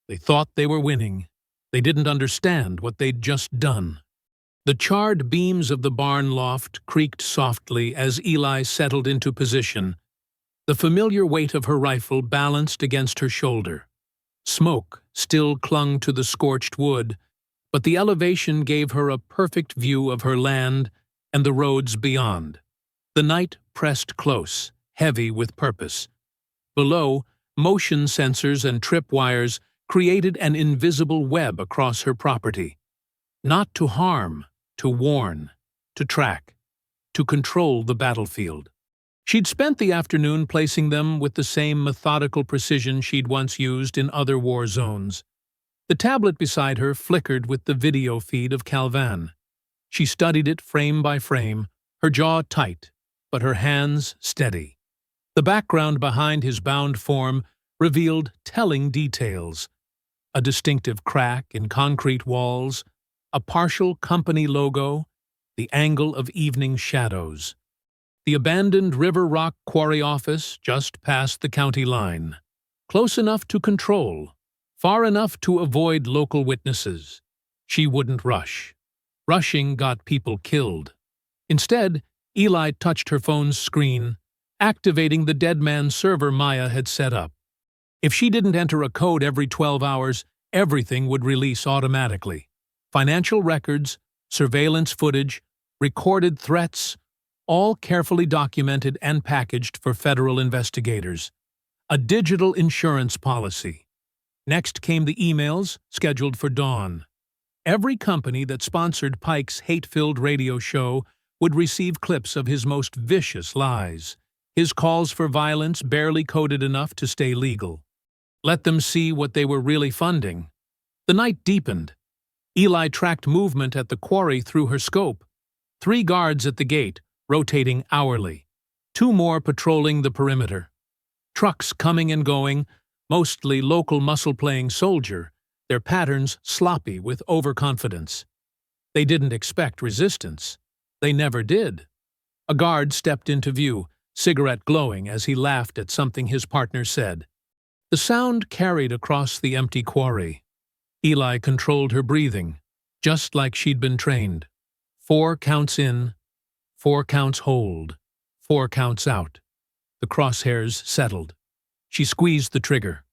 They thought they were winning. They didn't understand what they'd just done. The charred beams of the barn loft creaked softly as Eli settled into position. The familiar weight of her rifle balanced against her shoulder. Smoke still clung to the scorched wood, but the elevation gave her a perfect view of her land and the roads beyond. The night pressed close, heavy with purpose. Below, motion sensors and tripwires created an invisible web across her property. Not to harm, to warn, to track, to control the battlefield. She'd spent the afternoon placing them with the same methodical precision she'd once used in other war zones. The tablet beside her flickered with the video feed of Calvan. She studied it frame by frame, her jaw tight, but her hands steady. The background behind his bound form revealed telling details. A distinctive crack in concrete walls, a partial company logo, the angle of evening shadows. The abandoned River Rock Quarry office just past the county line. Close enough to control, far enough to avoid local witnesses. She wouldn't rush. Rushing got people killed. Instead, Eli touched her phone's screen, activating the dead man server Maya had set up. If she didn't enter a code every 12 hours, everything would release automatically. Financial records, surveillance footage, recorded threats, all carefully documented and packaged for federal investigators. A digital insurance policy. Next came the emails, scheduled for dawn. Every company that sponsored Pike's hate-filled radio show would receive clips of his most vicious lies, his calls for violence barely coded enough to stay legal. Let them see what they were really funding. The night deepened. Eli tracked movement at the quarry through her scope. 3 guards at the gate, rotating hourly. 2 more patrolling the perimeter. Trucks coming and going, mostly local muscle-playing soldier, their patterns sloppy with overconfidence. They didn't expect resistance. They never did. A guard stepped into view, cigarette glowing as he laughed at something his partner said. The sound carried across the empty quarry. Eli controlled her breathing, just like she'd been trained. 4 counts in, 4 counts hold, 4 counts out. The crosshairs settled. She squeezed the trigger.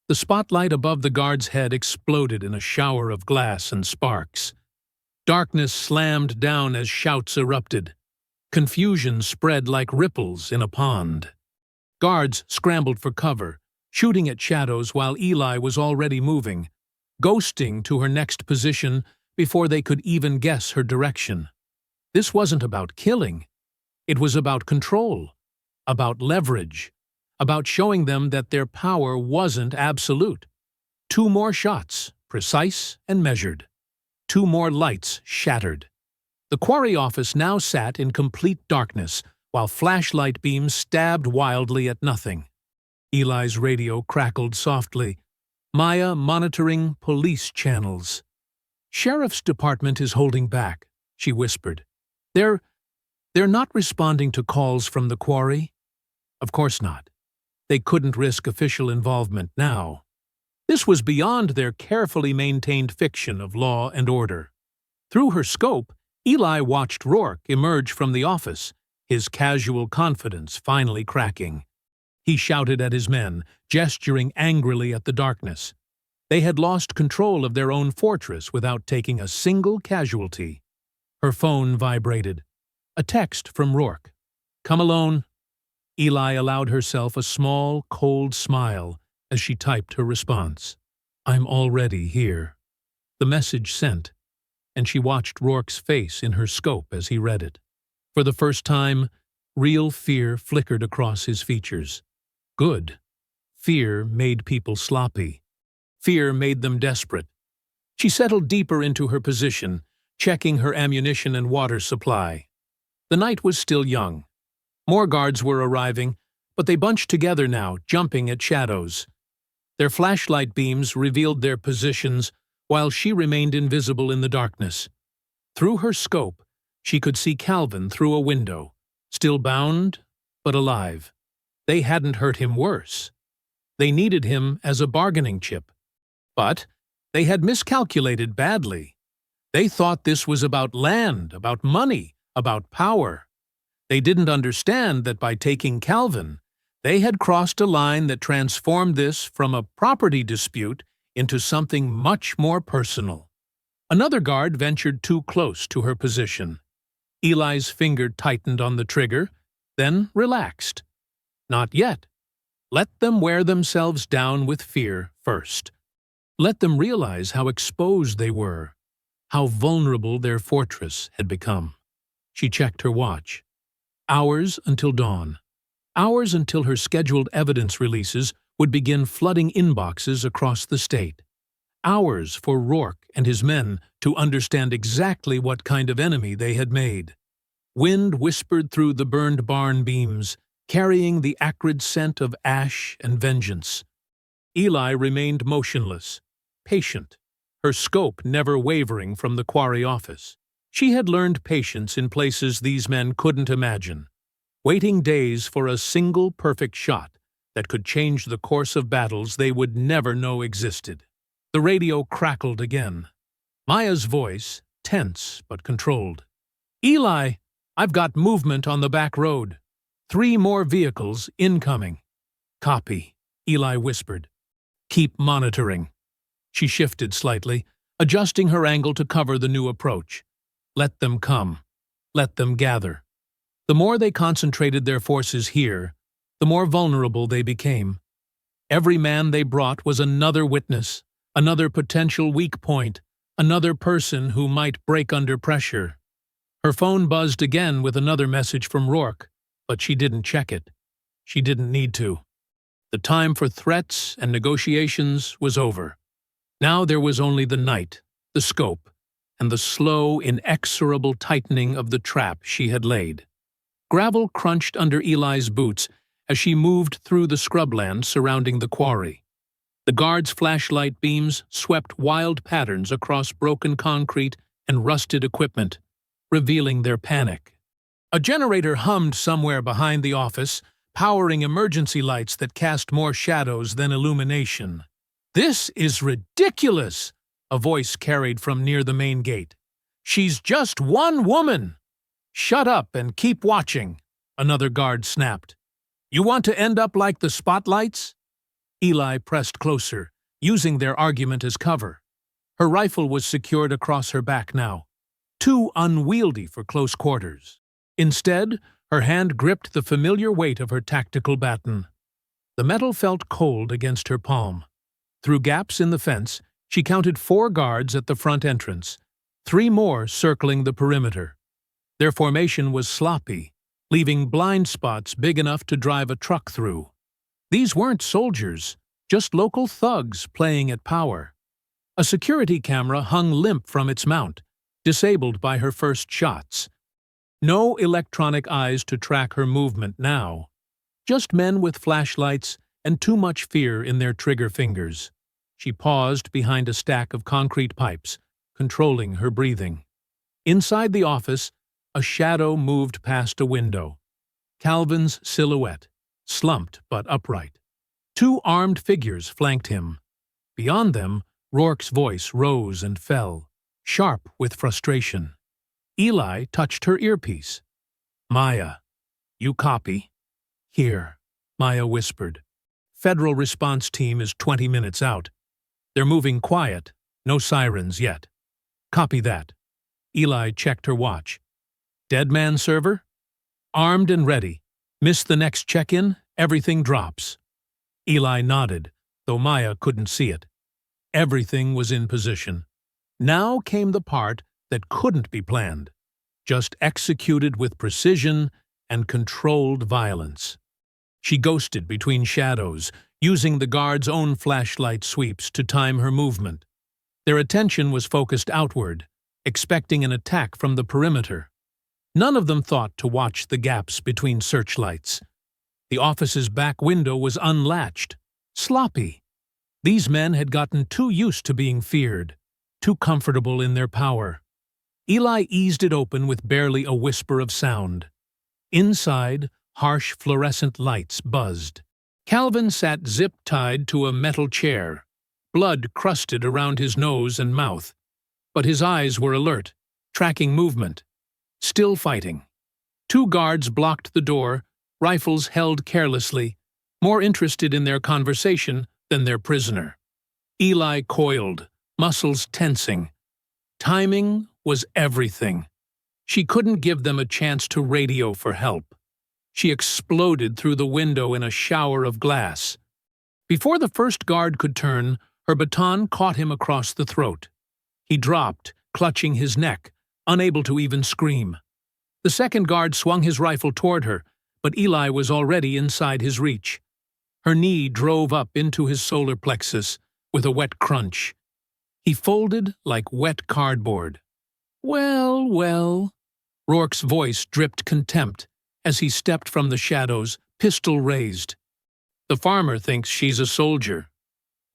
The spotlight above the guard's head exploded in a shower of glass and sparks. Darkness slammed down as shouts erupted. Confusion spread like ripples in a pond. Guards scrambled for cover, shooting at shadows while Eli was already moving, ghosting to her next position before they could even guess her direction. This wasn't about killing. It was about control, about leverage, about showing them that their power wasn't absolute. 2 more shots, precise and measured. 2 more lights shattered. The quarry office now sat in complete darkness, while flashlight beams stabbed wildly at nothing. Eli's radio crackled softly, Maya monitoring police channels. "Sheriff's department is holding back," she whispered. They're not responding to calls from the quarry." Of course not. They couldn't risk official involvement now. This was beyond their carefully maintained fiction of law and order. Through her scope, Eli watched Rourke emerge from the office, his casual confidence finally cracking. He shouted at his men, gesturing angrily at the darkness. They had lost control of their own fortress without taking a single casualty. Her phone vibrated. A text from Rourke. "Come alone." Eli allowed herself a small, cold smile, as she typed her response. "I'm already here." The message sent, and she watched Rourke's face in her scope as he read it. For the first time, real fear flickered across his features. Good. Fear made people sloppy. Fear made them desperate. She settled deeper into her position, checking her ammunition and water supply. The night was still young. More guards were arriving, but they bunched together now, jumping at shadows. Their flashlight beams revealed their positions, while she remained invisible in the darkness. Through her scope, she could see Calvin through a window, still bound, but alive. They hadn't hurt him worse. They needed him as a bargaining chip. But they had miscalculated badly. They thought this was about land, about money, about power. They didn't understand that by taking Calvin, they had crossed a line that transformed this from a property dispute into something much more personal. Another guard ventured too close to her position. Eli's finger tightened on the trigger, then relaxed. Not yet. Let them wear themselves down with fear first. Let them realize how exposed they were, how vulnerable their fortress had become. She checked her watch. Hours until dawn. Hours until her scheduled evidence releases would begin flooding inboxes across the state. Hours for Rourke and his men to understand exactly what kind of enemy they had made. Wind whispered through the burned barn beams, carrying the acrid scent of ash and vengeance. Eli remained motionless, patient, her scope never wavering from the quarry office. She had learned patience in places these men couldn't imagine, waiting days for a single perfect shot that could change the course of battles they would never know existed. The radio crackled again. Maya's voice, tense but controlled. "Eli, I've got movement on the back road. 3 more vehicles incoming." "Copy," Eli whispered. "Keep monitoring." She shifted slightly, adjusting her angle to cover the new approach. Let them come. Let them gather. The more they concentrated their forces here, the more vulnerable they became. Every man they brought was another witness, another potential weak point, another person who might break under pressure. Her phone buzzed again with another message from Rourke, but she didn't check it. She didn't need to. The time for threats and negotiations was over. Now there was only the night, the scope, and the slow, inexorable tightening of the trap she had laid. Gravel crunched under Eli's boots as she moved through the scrubland surrounding the quarry. The guards' flashlight beams swept wild patterns across broken concrete and rusted equipment, revealing their panic. A generator hummed somewhere behind the office, powering emergency lights that cast more shadows than illumination. "This is ridiculous," a voice carried from near the main gate. "She's just one woman." "Shut up and keep watching," another guard snapped. "You want to end up like the spotlights?" Eli pressed closer, using their argument as cover. Her rifle was secured across her back now, too unwieldy for close quarters. Instead, her hand gripped the familiar weight of her tactical baton. The metal felt cold against her palm. Through gaps in the fence, she counted 4 guards at the front entrance, 3 more circling the perimeter. Their formation was sloppy, leaving blind spots big enough to drive a truck through. These weren't soldiers, just local thugs playing at power. A security camera hung limp from its mount, disabled by her first shots. No electronic eyes to track her movement now. Just men with flashlights and too much fear in their trigger fingers. She paused behind a stack of concrete pipes, controlling her breathing. Inside the office, a shadow moved past a window. Calvin's silhouette, slumped but upright. 2 armed figures flanked him. Beyond them, Rourke's voice rose and fell, sharp with frustration. Eli touched her earpiece. "Maya, you copy?" "Here," Maya whispered. "Federal response team is 20 minutes out. They're moving quiet, no sirens yet." "Copy that." Eli checked her watch. "Dead man server?" "Armed and ready. Miss the next check-in, everything drops." Eli nodded, though Maya couldn't see it. Everything was in position. Now came the part that couldn't be planned, just executed with precision and controlled violence. She ghosted between shadows, using the guards' own flashlight sweeps to time her movement. Their attention was focused outward, expecting an attack from the perimeter. None of them thought to watch the gaps between searchlights. The office's back window was unlatched, sloppy. These men had gotten too used to being feared, too comfortable in their power. Eli eased it open with barely a whisper of sound. Inside, harsh fluorescent lights buzzed. Calvin sat zip-tied to a metal chair, blood crusted around his nose and mouth. But his eyes were alert, tracking movement. Still fighting. 2 guards blocked the door, rifles held carelessly, more interested in their conversation than their prisoner. Eli coiled, muscles tensing. Timing was everything. She couldn't give them a chance to radio for help. She exploded through the window in a shower of glass. Before the first guard could turn, her baton caught him across the throat. He dropped, clutching his neck, unable to even scream. The second guard swung his rifle toward her, but Eli was already inside his reach. Her knee drove up into his solar plexus with a wet crunch. He folded like wet cardboard. "Well, well." Rourke's voice dripped contempt as he stepped from the shadows, pistol raised. "The farmer thinks she's a soldier."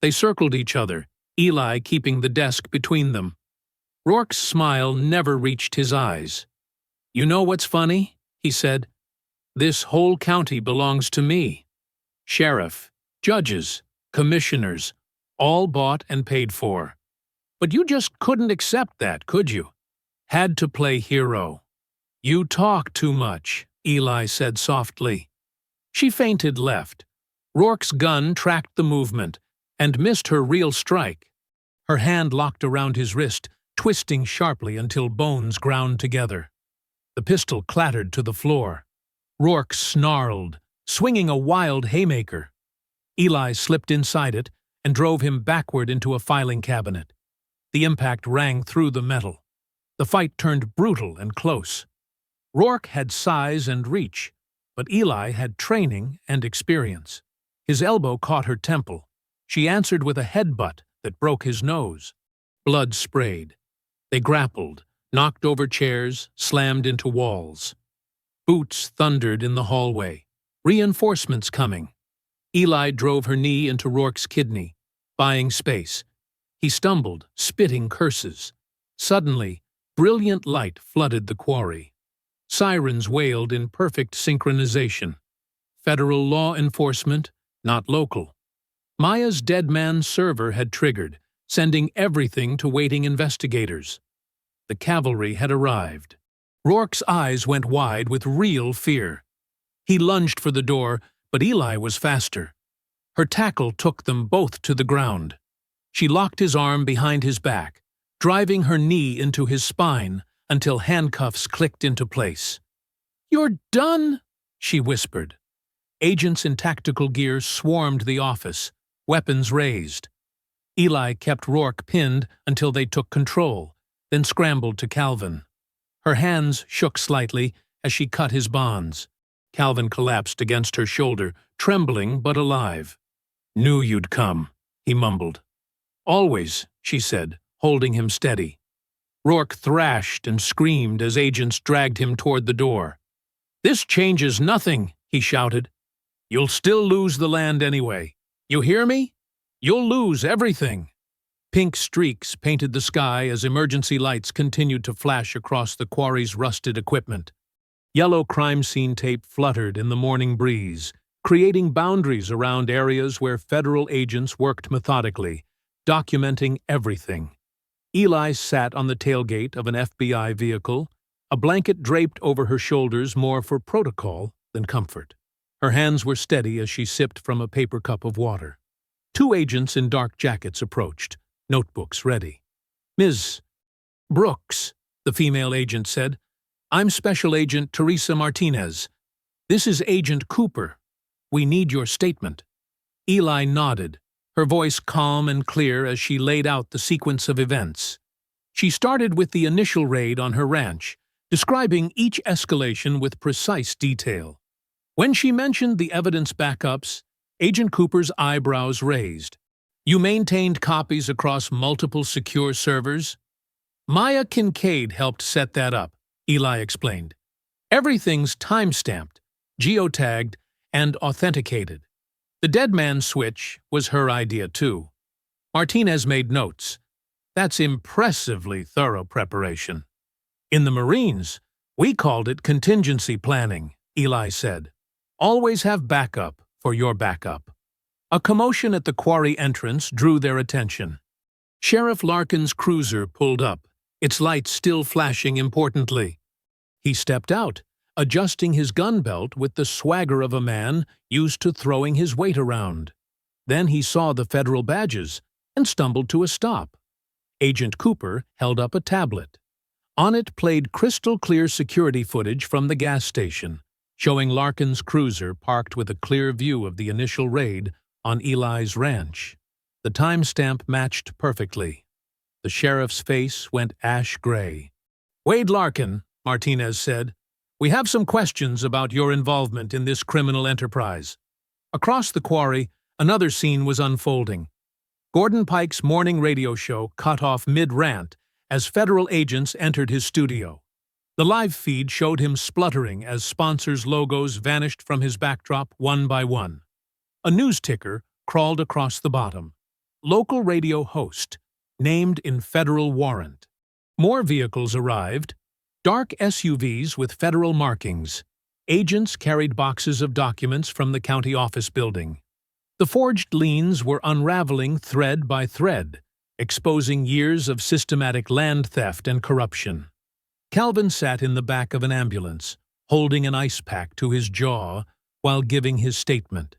They circled each other, Eli keeping the desk between them. Rourke's smile never reached his eyes. "You know what's funny?" he said. "This whole county belongs to me. Sheriff, judges, commissioners, all bought and paid for. But you just couldn't accept that, could you? Had to play hero." "You talk too much," Eli said softly. She feinted left. Rourke's gun tracked the movement and missed her real strike. Her hand locked around his wrist, twisting sharply until bones ground together. The pistol clattered to the floor. Rourke snarled, swinging a wild haymaker. Eli slipped inside it and drove him backward into a filing cabinet. The impact rang through the metal. The fight turned brutal and close. Rourke had size and reach, but Eli had training and experience. His elbow caught her temple. She answered with a headbutt that broke his nose. Blood sprayed. They grappled, knocked over chairs, slammed into walls. Boots thundered in the hallway. Reinforcements coming. Eli drove her knee into Rourke's kidney, buying space. He stumbled, spitting curses. Suddenly, brilliant light flooded the quarry. Sirens wailed in perfect synchronization. Federal law enforcement, not local. Maya's dead man server had triggered, sending everything to waiting investigators. The cavalry had arrived. Rourke's eyes went wide with real fear. He lunged for the door, but Eli was faster. Her tackle took them both to the ground. She locked his arm behind his back, driving her knee into his spine until handcuffs clicked into place. "You're done," she whispered. Agents in tactical gear swarmed the office, weapons raised. Eli kept Rourke pinned until they took control, then scrambled to Calvin. Her hands shook slightly as she cut his bonds. Calvin collapsed against her shoulder, trembling but alive. "Knew you'd come," he mumbled. "Always," she said, holding him steady. Rourke thrashed and screamed as agents dragged him toward the door. "This changes nothing," he shouted. "You'll still lose the land anyway. You hear me? You'll lose everything." Pink streaks painted the sky as emergency lights continued to flash across the quarry's rusted equipment. Yellow crime scene tape fluttered in the morning breeze, creating boundaries around areas where federal agents worked methodically, documenting everything. Eli sat on the tailgate of an FBI vehicle, a blanket draped over her shoulders more for protocol than comfort. Her hands were steady as she sipped from a paper cup of water. 2 agents in dark jackets approached, notebooks ready. "Ms. Brooks," the female agent said, "I'm Special Agent Teresa Martinez. This is Agent Cooper. We need your statement." Eli nodded, her voice calm and clear as she laid out the sequence of events. She started with the initial raid on her ranch, describing each escalation with precise detail. When she mentioned the evidence backups, Agent Cooper's eyebrows raised. "You maintained copies across multiple secure servers?" "Maya Kincaid helped set that up," Eli explained. "Everything's time-stamped, geotagged, and authenticated. The dead man switch was her idea too." Martinez made notes. "That's impressively thorough preparation." "In the Marines, we called it contingency planning," Eli said. "Always have backup for your backup." A commotion at the quarry entrance drew their attention. Sheriff Larkin's cruiser pulled up, its lights still flashing importantly. He stepped out, adjusting his gun belt with the swagger of a man used to throwing his weight around. Then he saw the federal badges and stumbled to a stop. Agent Cooper held up a tablet. On it played crystal-clear security footage from the gas station, showing Larkin's cruiser parked with a clear view of the initial raid on Eli's ranch. The timestamp matched perfectly. The sheriff's face went ash-gray. "Wade Larkin," Martinez said, "we have some questions about your involvement in this criminal enterprise." Across the quarry, another scene was unfolding. Gordon Pike's morning radio show cut off mid-rant as federal agents entered his studio. The live feed showed him spluttering as sponsors' logos vanished from his backdrop one by one. A news ticker crawled across the bottom. "Local radio host, named in federal warrant." More vehicles arrived. Dark SUVs with federal markings. Agents carried boxes of documents from the county office building. The forged liens were unraveling thread by thread, exposing years of systematic land theft and corruption. Calvin sat in the back of an ambulance, holding an ice pack to his jaw while giving his statement.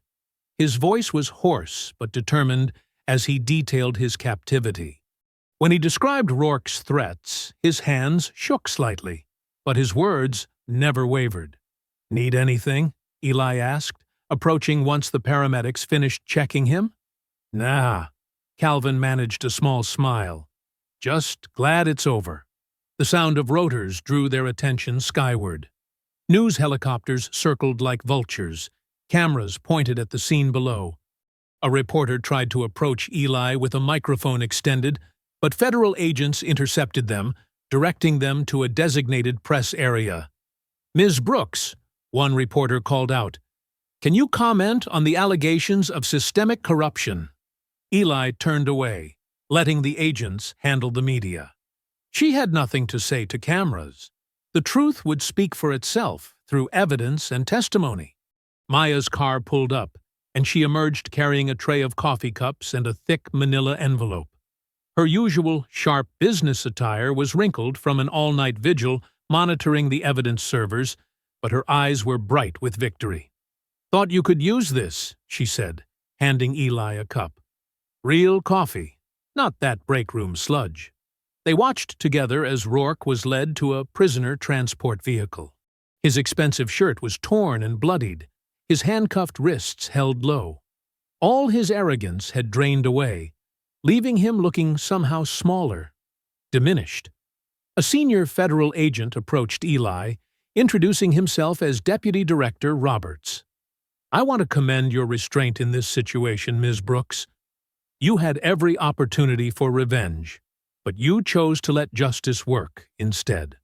His voice was hoarse but determined as he detailed his captivity. When he described Rourke's threats, his hands shook slightly, but his words never wavered. "Need anything?" Eli asked, approaching once the paramedics finished checking him. "Nah," Calvin managed a small smile. "Just glad it's over." The sound of rotors drew their attention skyward. News helicopters circled like vultures, cameras pointed at the scene below. A reporter tried to approach Eli with a microphone extended, but federal agents intercepted them, directing them to a designated press area. "Ms. Brooks," one reporter called out, "can you comment on the allegations of systemic corruption?" Eli turned away, letting the agents handle the media. She had nothing to say to cameras. The truth would speak for itself through evidence and testimony. Maya's car pulled up, and she emerged carrying a tray of coffee cups and a thick manila envelope. Her usual sharp business attire was wrinkled from an all-night vigil monitoring the evidence servers, but her eyes were bright with victory. "Thought you could use this," she said, handing Eli a cup. "Real coffee, not that break-room sludge." They watched together as Rourke was led to a prisoner transport vehicle. His expensive shirt was torn and bloodied, his handcuffed wrists held low. All his arrogance had drained away, leaving him looking somehow smaller, diminished. A senior federal agent approached Eli, introducing himself as Deputy Director Roberts. "I want to commend your restraint in this situation, Ms. Brooks. You had every opportunity for revenge, but you chose to let justice work instead."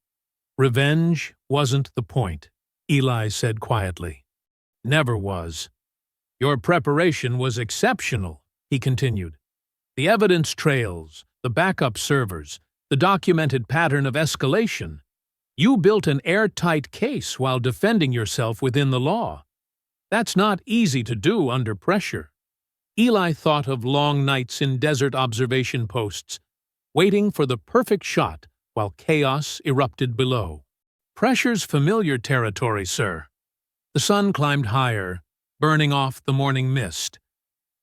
"Revenge wasn't the point," Eli said quietly. "Never was." "Your preparation was exceptional," he continued. "The evidence trails, the backup servers, the documented pattern of escalation. You built an airtight case while defending yourself within the law. That's not easy to do under pressure." Eli thought of long nights in desert observation posts, waiting for the perfect shot while chaos erupted below. "Pressure's familiar territory, sir." The sun climbed higher, burning off the morning mist.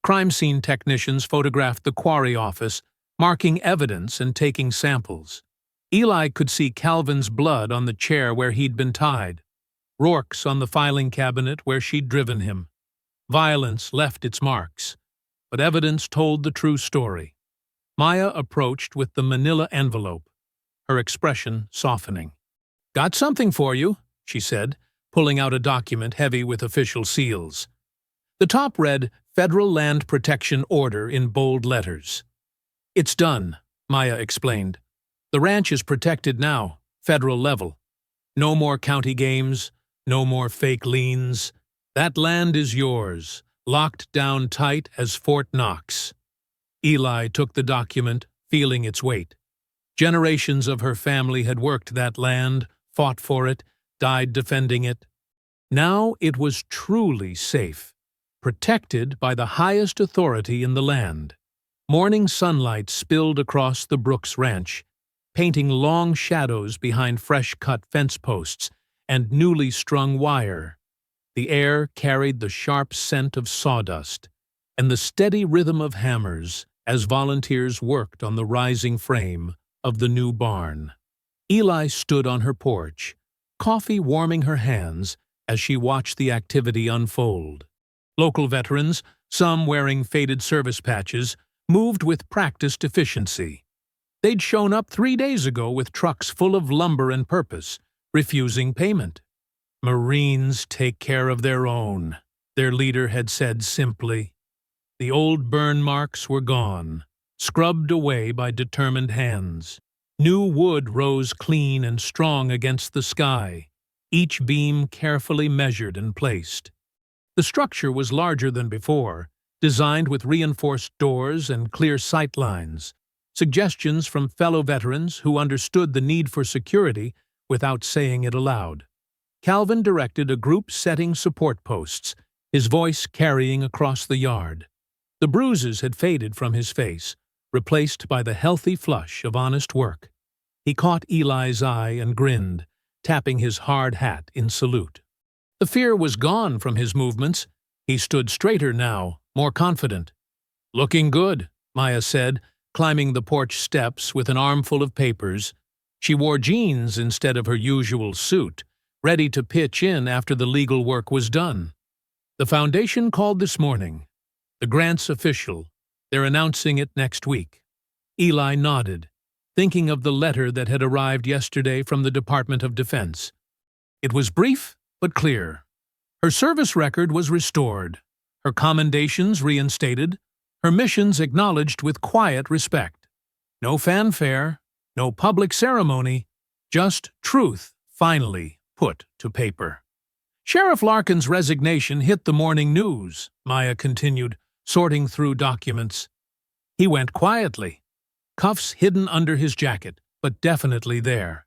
Crime scene technicians photographed the quarry office, marking evidence and taking samples. Eli could see Calvin's blood on the chair where he'd been tied, Rourke's on the filing cabinet where she'd driven him. Violence left its marks. but evidence told the true story. Maya approached with the manila envelope, her expression softening. "Got something for you," she said, pulling out a document heavy with official seals. The top read, "Federal Land Protection Order" in bold letters. "It's done," Maya explained. "The ranch is protected now, federal level. No more county games, no more fake liens. That land is yours, locked down tight as Fort Knox." Eli took the document, feeling its weight. Generations of her family had worked that land, fought for it, died defending it. Now it was truly safe, protected by the highest authority in the land. Morning sunlight spilled across the Brooks Ranch, painting long shadows behind fresh-cut fence posts and newly strung wire. The air carried the sharp scent of sawdust and the steady rhythm of hammers as volunteers worked on the rising frame of the new barn. Eli stood on her porch, coffee warming her hands as she watched the activity unfold. Local veterans, some wearing faded service patches, moved with practiced efficiency. They'd shown up 3 days ago with trucks full of lumber and purpose, refusing payment. "Marines take care of their own," their leader had said simply. The old burn marks were gone, scrubbed away by determined hands. New wood rose clean and strong against the sky, each beam carefully measured and placed. The structure was larger than before, designed with reinforced doors and clear sight lines, suggestions from fellow veterans who understood the need for security without saying it aloud. Calvin directed a group setting support posts, his voice carrying across the yard. The bruises had faded from his face, replaced by the healthy flush of honest work. He caught Eli's eye and grinned, tapping his hard hat in salute. The fear was gone from his movements. He stood straighter now, more confident. "Looking good," Maya said, climbing the porch steps with an armful of papers. She wore jeans instead of her usual suit, ready to pitch in after the legal work was done. "The foundation called this morning. The grant's official. They're announcing it next week." Eli nodded, thinking of the letter that had arrived yesterday from the Department of Defense. It was brief but clear. Her service record was restored, her commendations reinstated, her missions acknowledged with quiet respect. No fanfare, no public ceremony, just truth finally put to paper. "Sheriff Larkin's resignation hit the morning news," Maya continued, sorting through documents. "He went quietly, cuffs hidden under his jacket, but definitely there.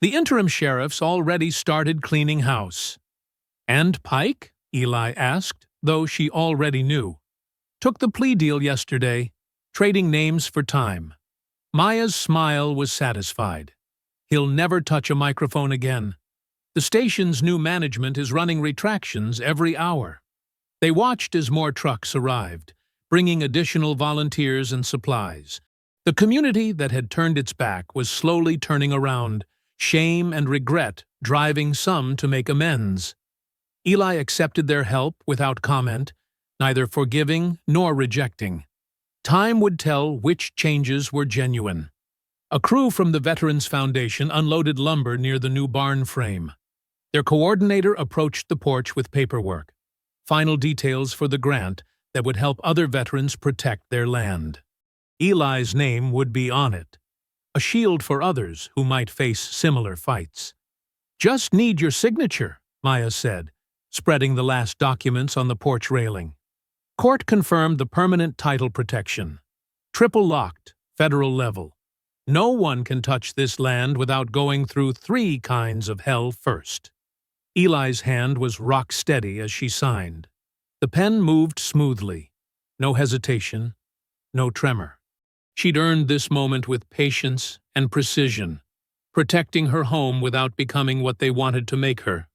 The interim sheriff's already started cleaning house." "And Pike?" Eli asked, though she already knew. "Took the plea deal yesterday, trading names for time." Maya's smile was satisfied. "He'll never touch a microphone again. The station's new management is running retractions every hour." They watched as more trucks arrived, bringing additional volunteers and supplies. The community that had turned its back was slowly turning around, shame and regret driving some to make amends. Eli accepted their help without comment, neither forgiving nor rejecting. Time would tell which changes were genuine. A crew from the Veterans Foundation unloaded lumber near the new barn frame. Their coordinator approached the porch with paperwork, final details for the grant that would help other veterans protect their land. Eli's name would be on it, a shield for others who might face similar fights. "Just need your signature," Maya said, spreading the last documents on the porch railing. Court confirmed the permanent title protection. Triple locked, federal level. No one can touch this land without going through 3 kinds of hell first. Eli's hand was rock steady as she signed. The pen moved smoothly. No hesitation, no tremor. She'd earned this moment with patience and precision, protecting her home without becoming what they wanted to make her.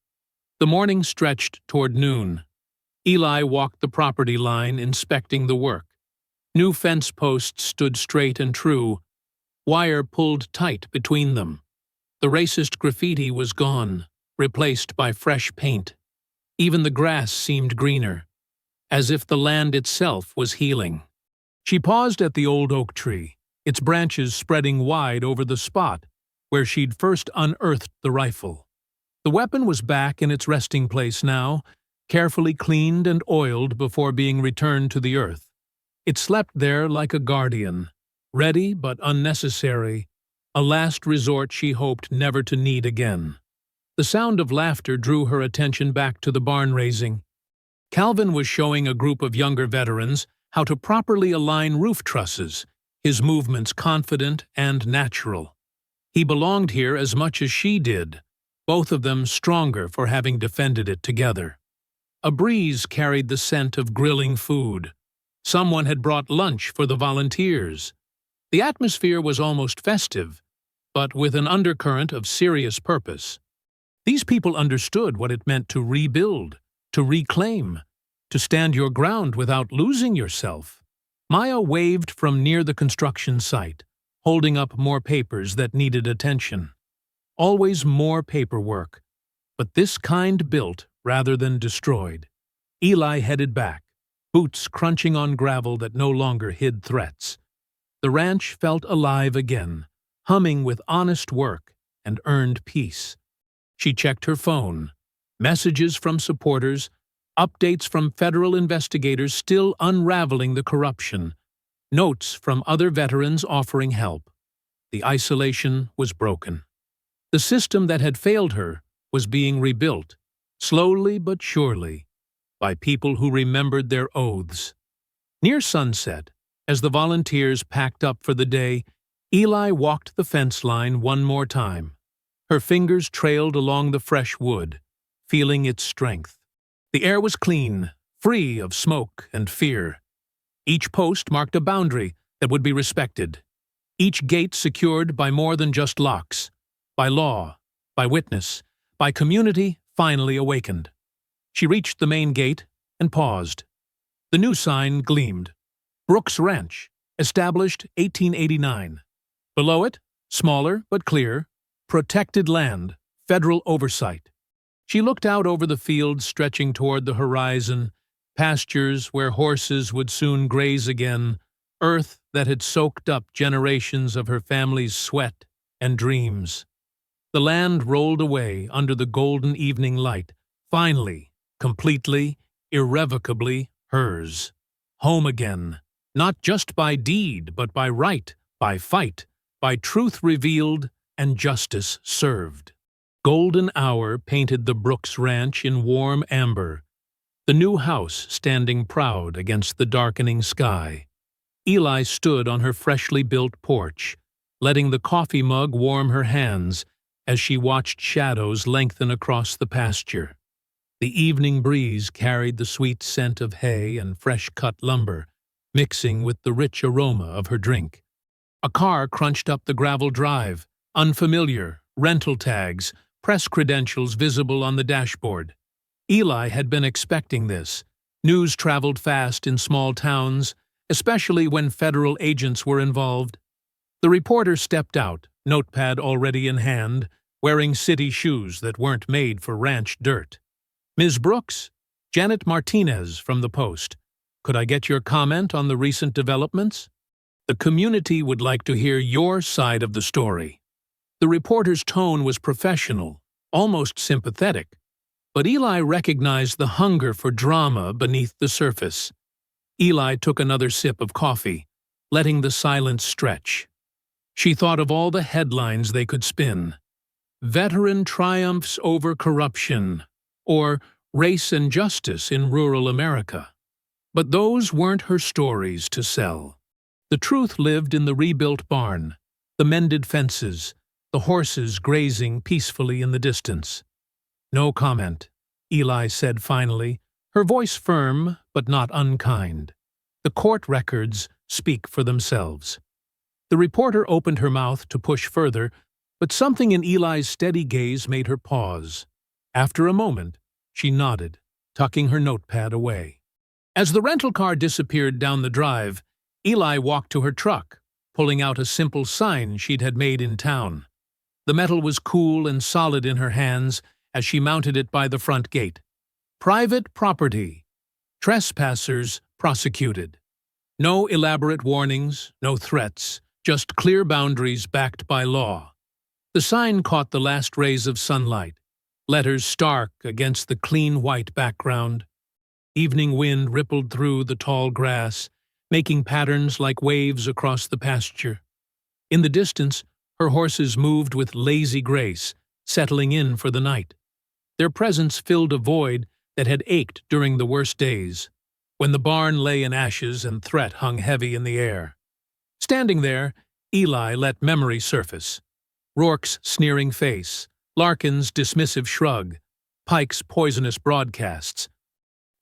The morning stretched toward noon. Eli walked the property line, inspecting the work. New fence posts stood straight and true, wire pulled tight between them. The racist graffiti was gone, replaced by fresh paint. Even the grass seemed greener. as if the land itself was healing. She paused at the old oak tree, its branches spreading wide over the spot where she'd first unearthed the rifle. The weapon was back in its resting place now, carefully cleaned and oiled before being returned to the earth. It slept there like a guardian, ready but unnecessary, a last resort she hoped never to need again. The sound of laughter drew her attention back to the barn raising. Calvin was showing a group of younger veterans how to properly align roof trusses, his movements confident and natural. He belonged here as much as she did, both of them stronger for having defended it together. A breeze carried the scent of grilling food. Someone had brought lunch for the volunteers. The atmosphere was almost festive, but with an undercurrent of serious purpose. These people understood what it meant to rebuild, to reclaim, to stand your ground without losing yourself. Maya waved from near the construction site, holding up more papers that needed attention. Always more paperwork, but this kind built rather than destroyed. Eli headed back, boots crunching on gravel that no longer hid threats. The ranch felt alive again, humming with honest work and earned peace. She checked her phone. Messages from supporters, updates from federal investigators still unraveling the corruption, notes from other veterans offering help. The isolation was broken. The system that had failed her was being rebuilt, slowly but surely, by people who remembered their oaths. Near sunset, as the volunteers packed up for the day, Eli walked the fence line one more time. Her fingers trailed along the fresh wood, feeling its strength. The air was clean, free of smoke and fear. Each post marked a boundary that would be respected. Each gate secured by more than just locks, by law, by witness, by community finally awakened. She reached the main gate and paused. The new sign gleamed. Brooks Ranch, established 1889. Below it, smaller but clear, protected land, federal oversight. She looked out over the fields stretching toward the horizon, pastures where horses would soon graze again, earth that had soaked up generations of her family's sweat and dreams. The land rolled away under the golden evening light, finally, completely, irrevocably hers. Home again, not just by deed, but by right, by fight, by truth revealed and justice served. Golden hour painted the Brooks Ranch in warm amber, the new house standing proud against the darkening sky. Eli stood on her freshly built porch, letting the coffee mug warm her hands as she watched shadows lengthen across the pasture. The evening breeze carried the sweet scent of hay and fresh-cut lumber, mixing with the rich aroma of her drink. A car crunched up the gravel drive, unfamiliar, rental tags, press credentials visible on the dashboard. Eli had been expecting this. News traveled fast in small towns, especially when federal agents were involved. The reporter stepped out, notepad already in hand, wearing city shoes that weren't made for ranch dirt. "Ms. Brooks, Janet Martinez from the Post. Could I get your comment on the recent developments? The community would like to hear your side of the story." The reporter's tone was professional, almost sympathetic, but Eli recognized the hunger for drama beneath the surface. Eli took another sip of coffee, letting the silence stretch. She thought of all the headlines they could spin. Veteran triumphs over corruption, or race and justice in rural America. But those weren't her stories to sell. The truth lived in the rebuilt barn, the mended fences, the horses grazing peacefully in the distance. "No comment," Eli said finally, her voice firm but not unkind. "The court records speak for themselves." The reporter opened her mouth to push further, but something in Eli's steady gaze made her pause. After a moment, she nodded, tucking her notepad away. As the rental car disappeared down the drive, Eli walked to her truck, pulling out a simple sign she'd had made in town. The metal was cool and solid in her hands as she mounted it by the front gate. "Private property. Trespassers prosecuted. No elaborate warnings, no threats, just clear boundaries backed by law. The sign caught the last rays of sunlight, letters stark against the clean white background. Evening wind rippled through the tall grass, making patterns like waves across the pasture. In the distance, her horses moved with lazy grace, settling in for the night. Their presence filled a void that had ached during the worst days, when the barn lay in ashes and threat hung heavy in the air. Standing there, Eli let memory surface. Rourke's sneering face, Larkin's dismissive shrug, Pike's poisonous broadcasts,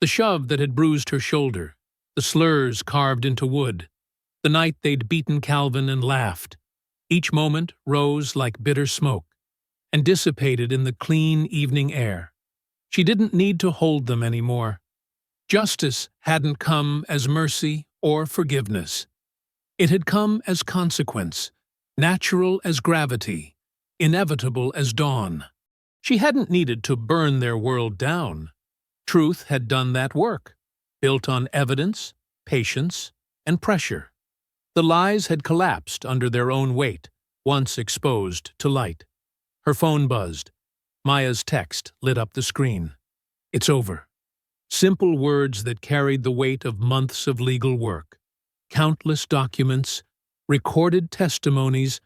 the shove that had bruised her shoulder, the slurs carved into wood, the night they'd beaten Calvin and laughed. Each moment rose like bitter smoke and dissipated in the clean evening air. She didn't need to hold them anymore. Justice hadn't come as mercy or forgiveness. It had come as consequence, natural as gravity, inevitable as dawn. She hadn't needed to burn their world down. Truth had done that work, built on evidence, patience, and pressure. The lies had collapsed under their own weight, once exposed to light. Her phone buzzed. Maya's text lit up the screen. It's over. Simple words that carried the weight of months of legal work. Countless documents, recorded testimonies,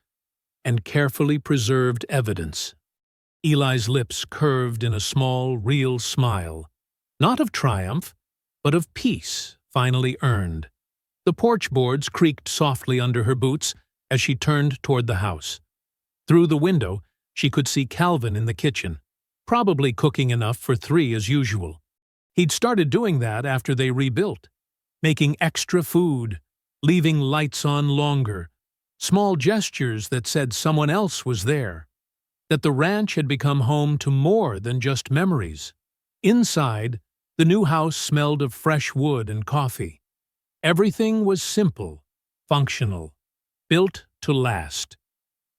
and carefully preserved evidence. Eli's lips curved in a small, real smile. Not of triumph, but of peace finally earned. The porch boards creaked softly under her boots as she turned toward the house. Through the window, she could see Calvin in the kitchen, probably cooking enough for 3 as usual. He'd started doing that after they rebuilt, making extra food, leaving lights on longer, small gestures that said someone else was there, that the ranch had become home to more than just memories. Inside, the new house smelled of fresh wood and coffee. Everything was simple, functional, built to last.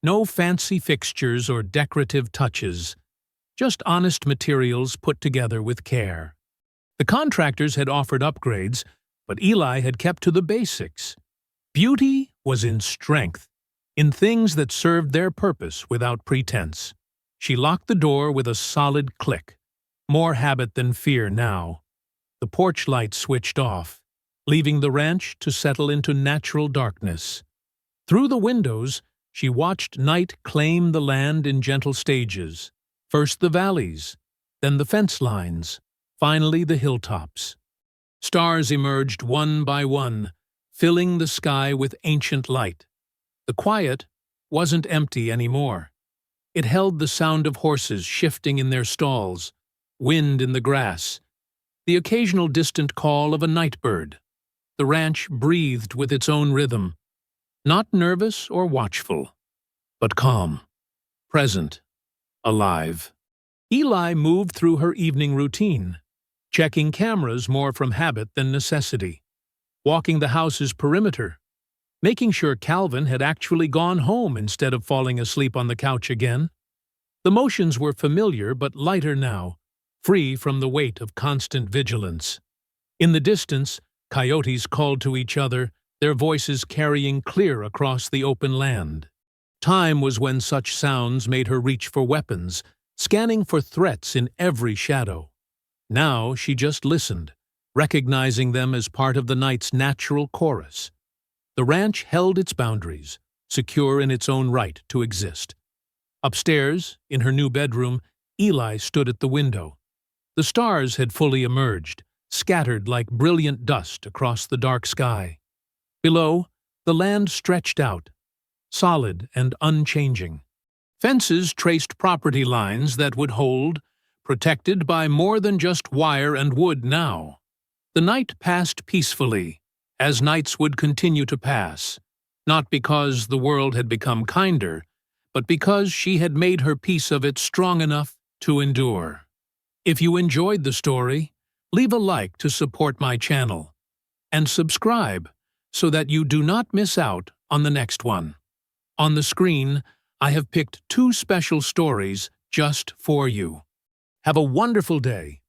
No fancy fixtures or decorative touches, just honest materials put together with care. The contractors had offered upgrades, but Eli had kept to the basics. Beauty was in strength, in things that served their purpose without pretense. She locked the door with a solid click, more habit than fear now. The porch light switched off, leaving the ranch to settle into natural darkness. Through the windows, she watched night claim the land in gentle stages, first the valleys, then the fence lines, finally the hilltops. Stars emerged one by one, filling the sky with ancient light. The quiet wasn't empty anymore. It held the sound of horses shifting in their stalls, wind in the grass, the occasional distant call of a night bird. The ranch breathed with its own rhythm, not nervous or watchful, but calm, present, alive. Eli moved through her evening routine, checking cameras more from habit than necessity, walking the house's perimeter, making sure Calvin had actually gone home instead of falling asleep on the couch again. The motions were familiar but lighter now, free from the weight of constant vigilance. In the distance, coyotes called to each other, their voices carrying clear across the open land. Time was when such sounds made her reach for weapons, scanning for threats in every shadow. Now she just listened, recognizing them as part of the night's natural chorus. The ranch held its boundaries, secure in its own right to exist. Upstairs, in her new bedroom, Eli stood at the window. The stars had fully emerged, scattered like brilliant dust across the dark sky. Below, the land stretched out, solid and unchanging. Fences traced property lines that would hold, protected by more than just wire and wood now. The night passed peacefully, as nights would continue to pass, not because the world had become kinder, but because she had made her piece of it strong enough to endure. If you enjoyed the story, leave a like to support my channel, and subscribe so that you do not miss out on the next one. On the screen, I have picked 2 special stories just for you. Have a wonderful day.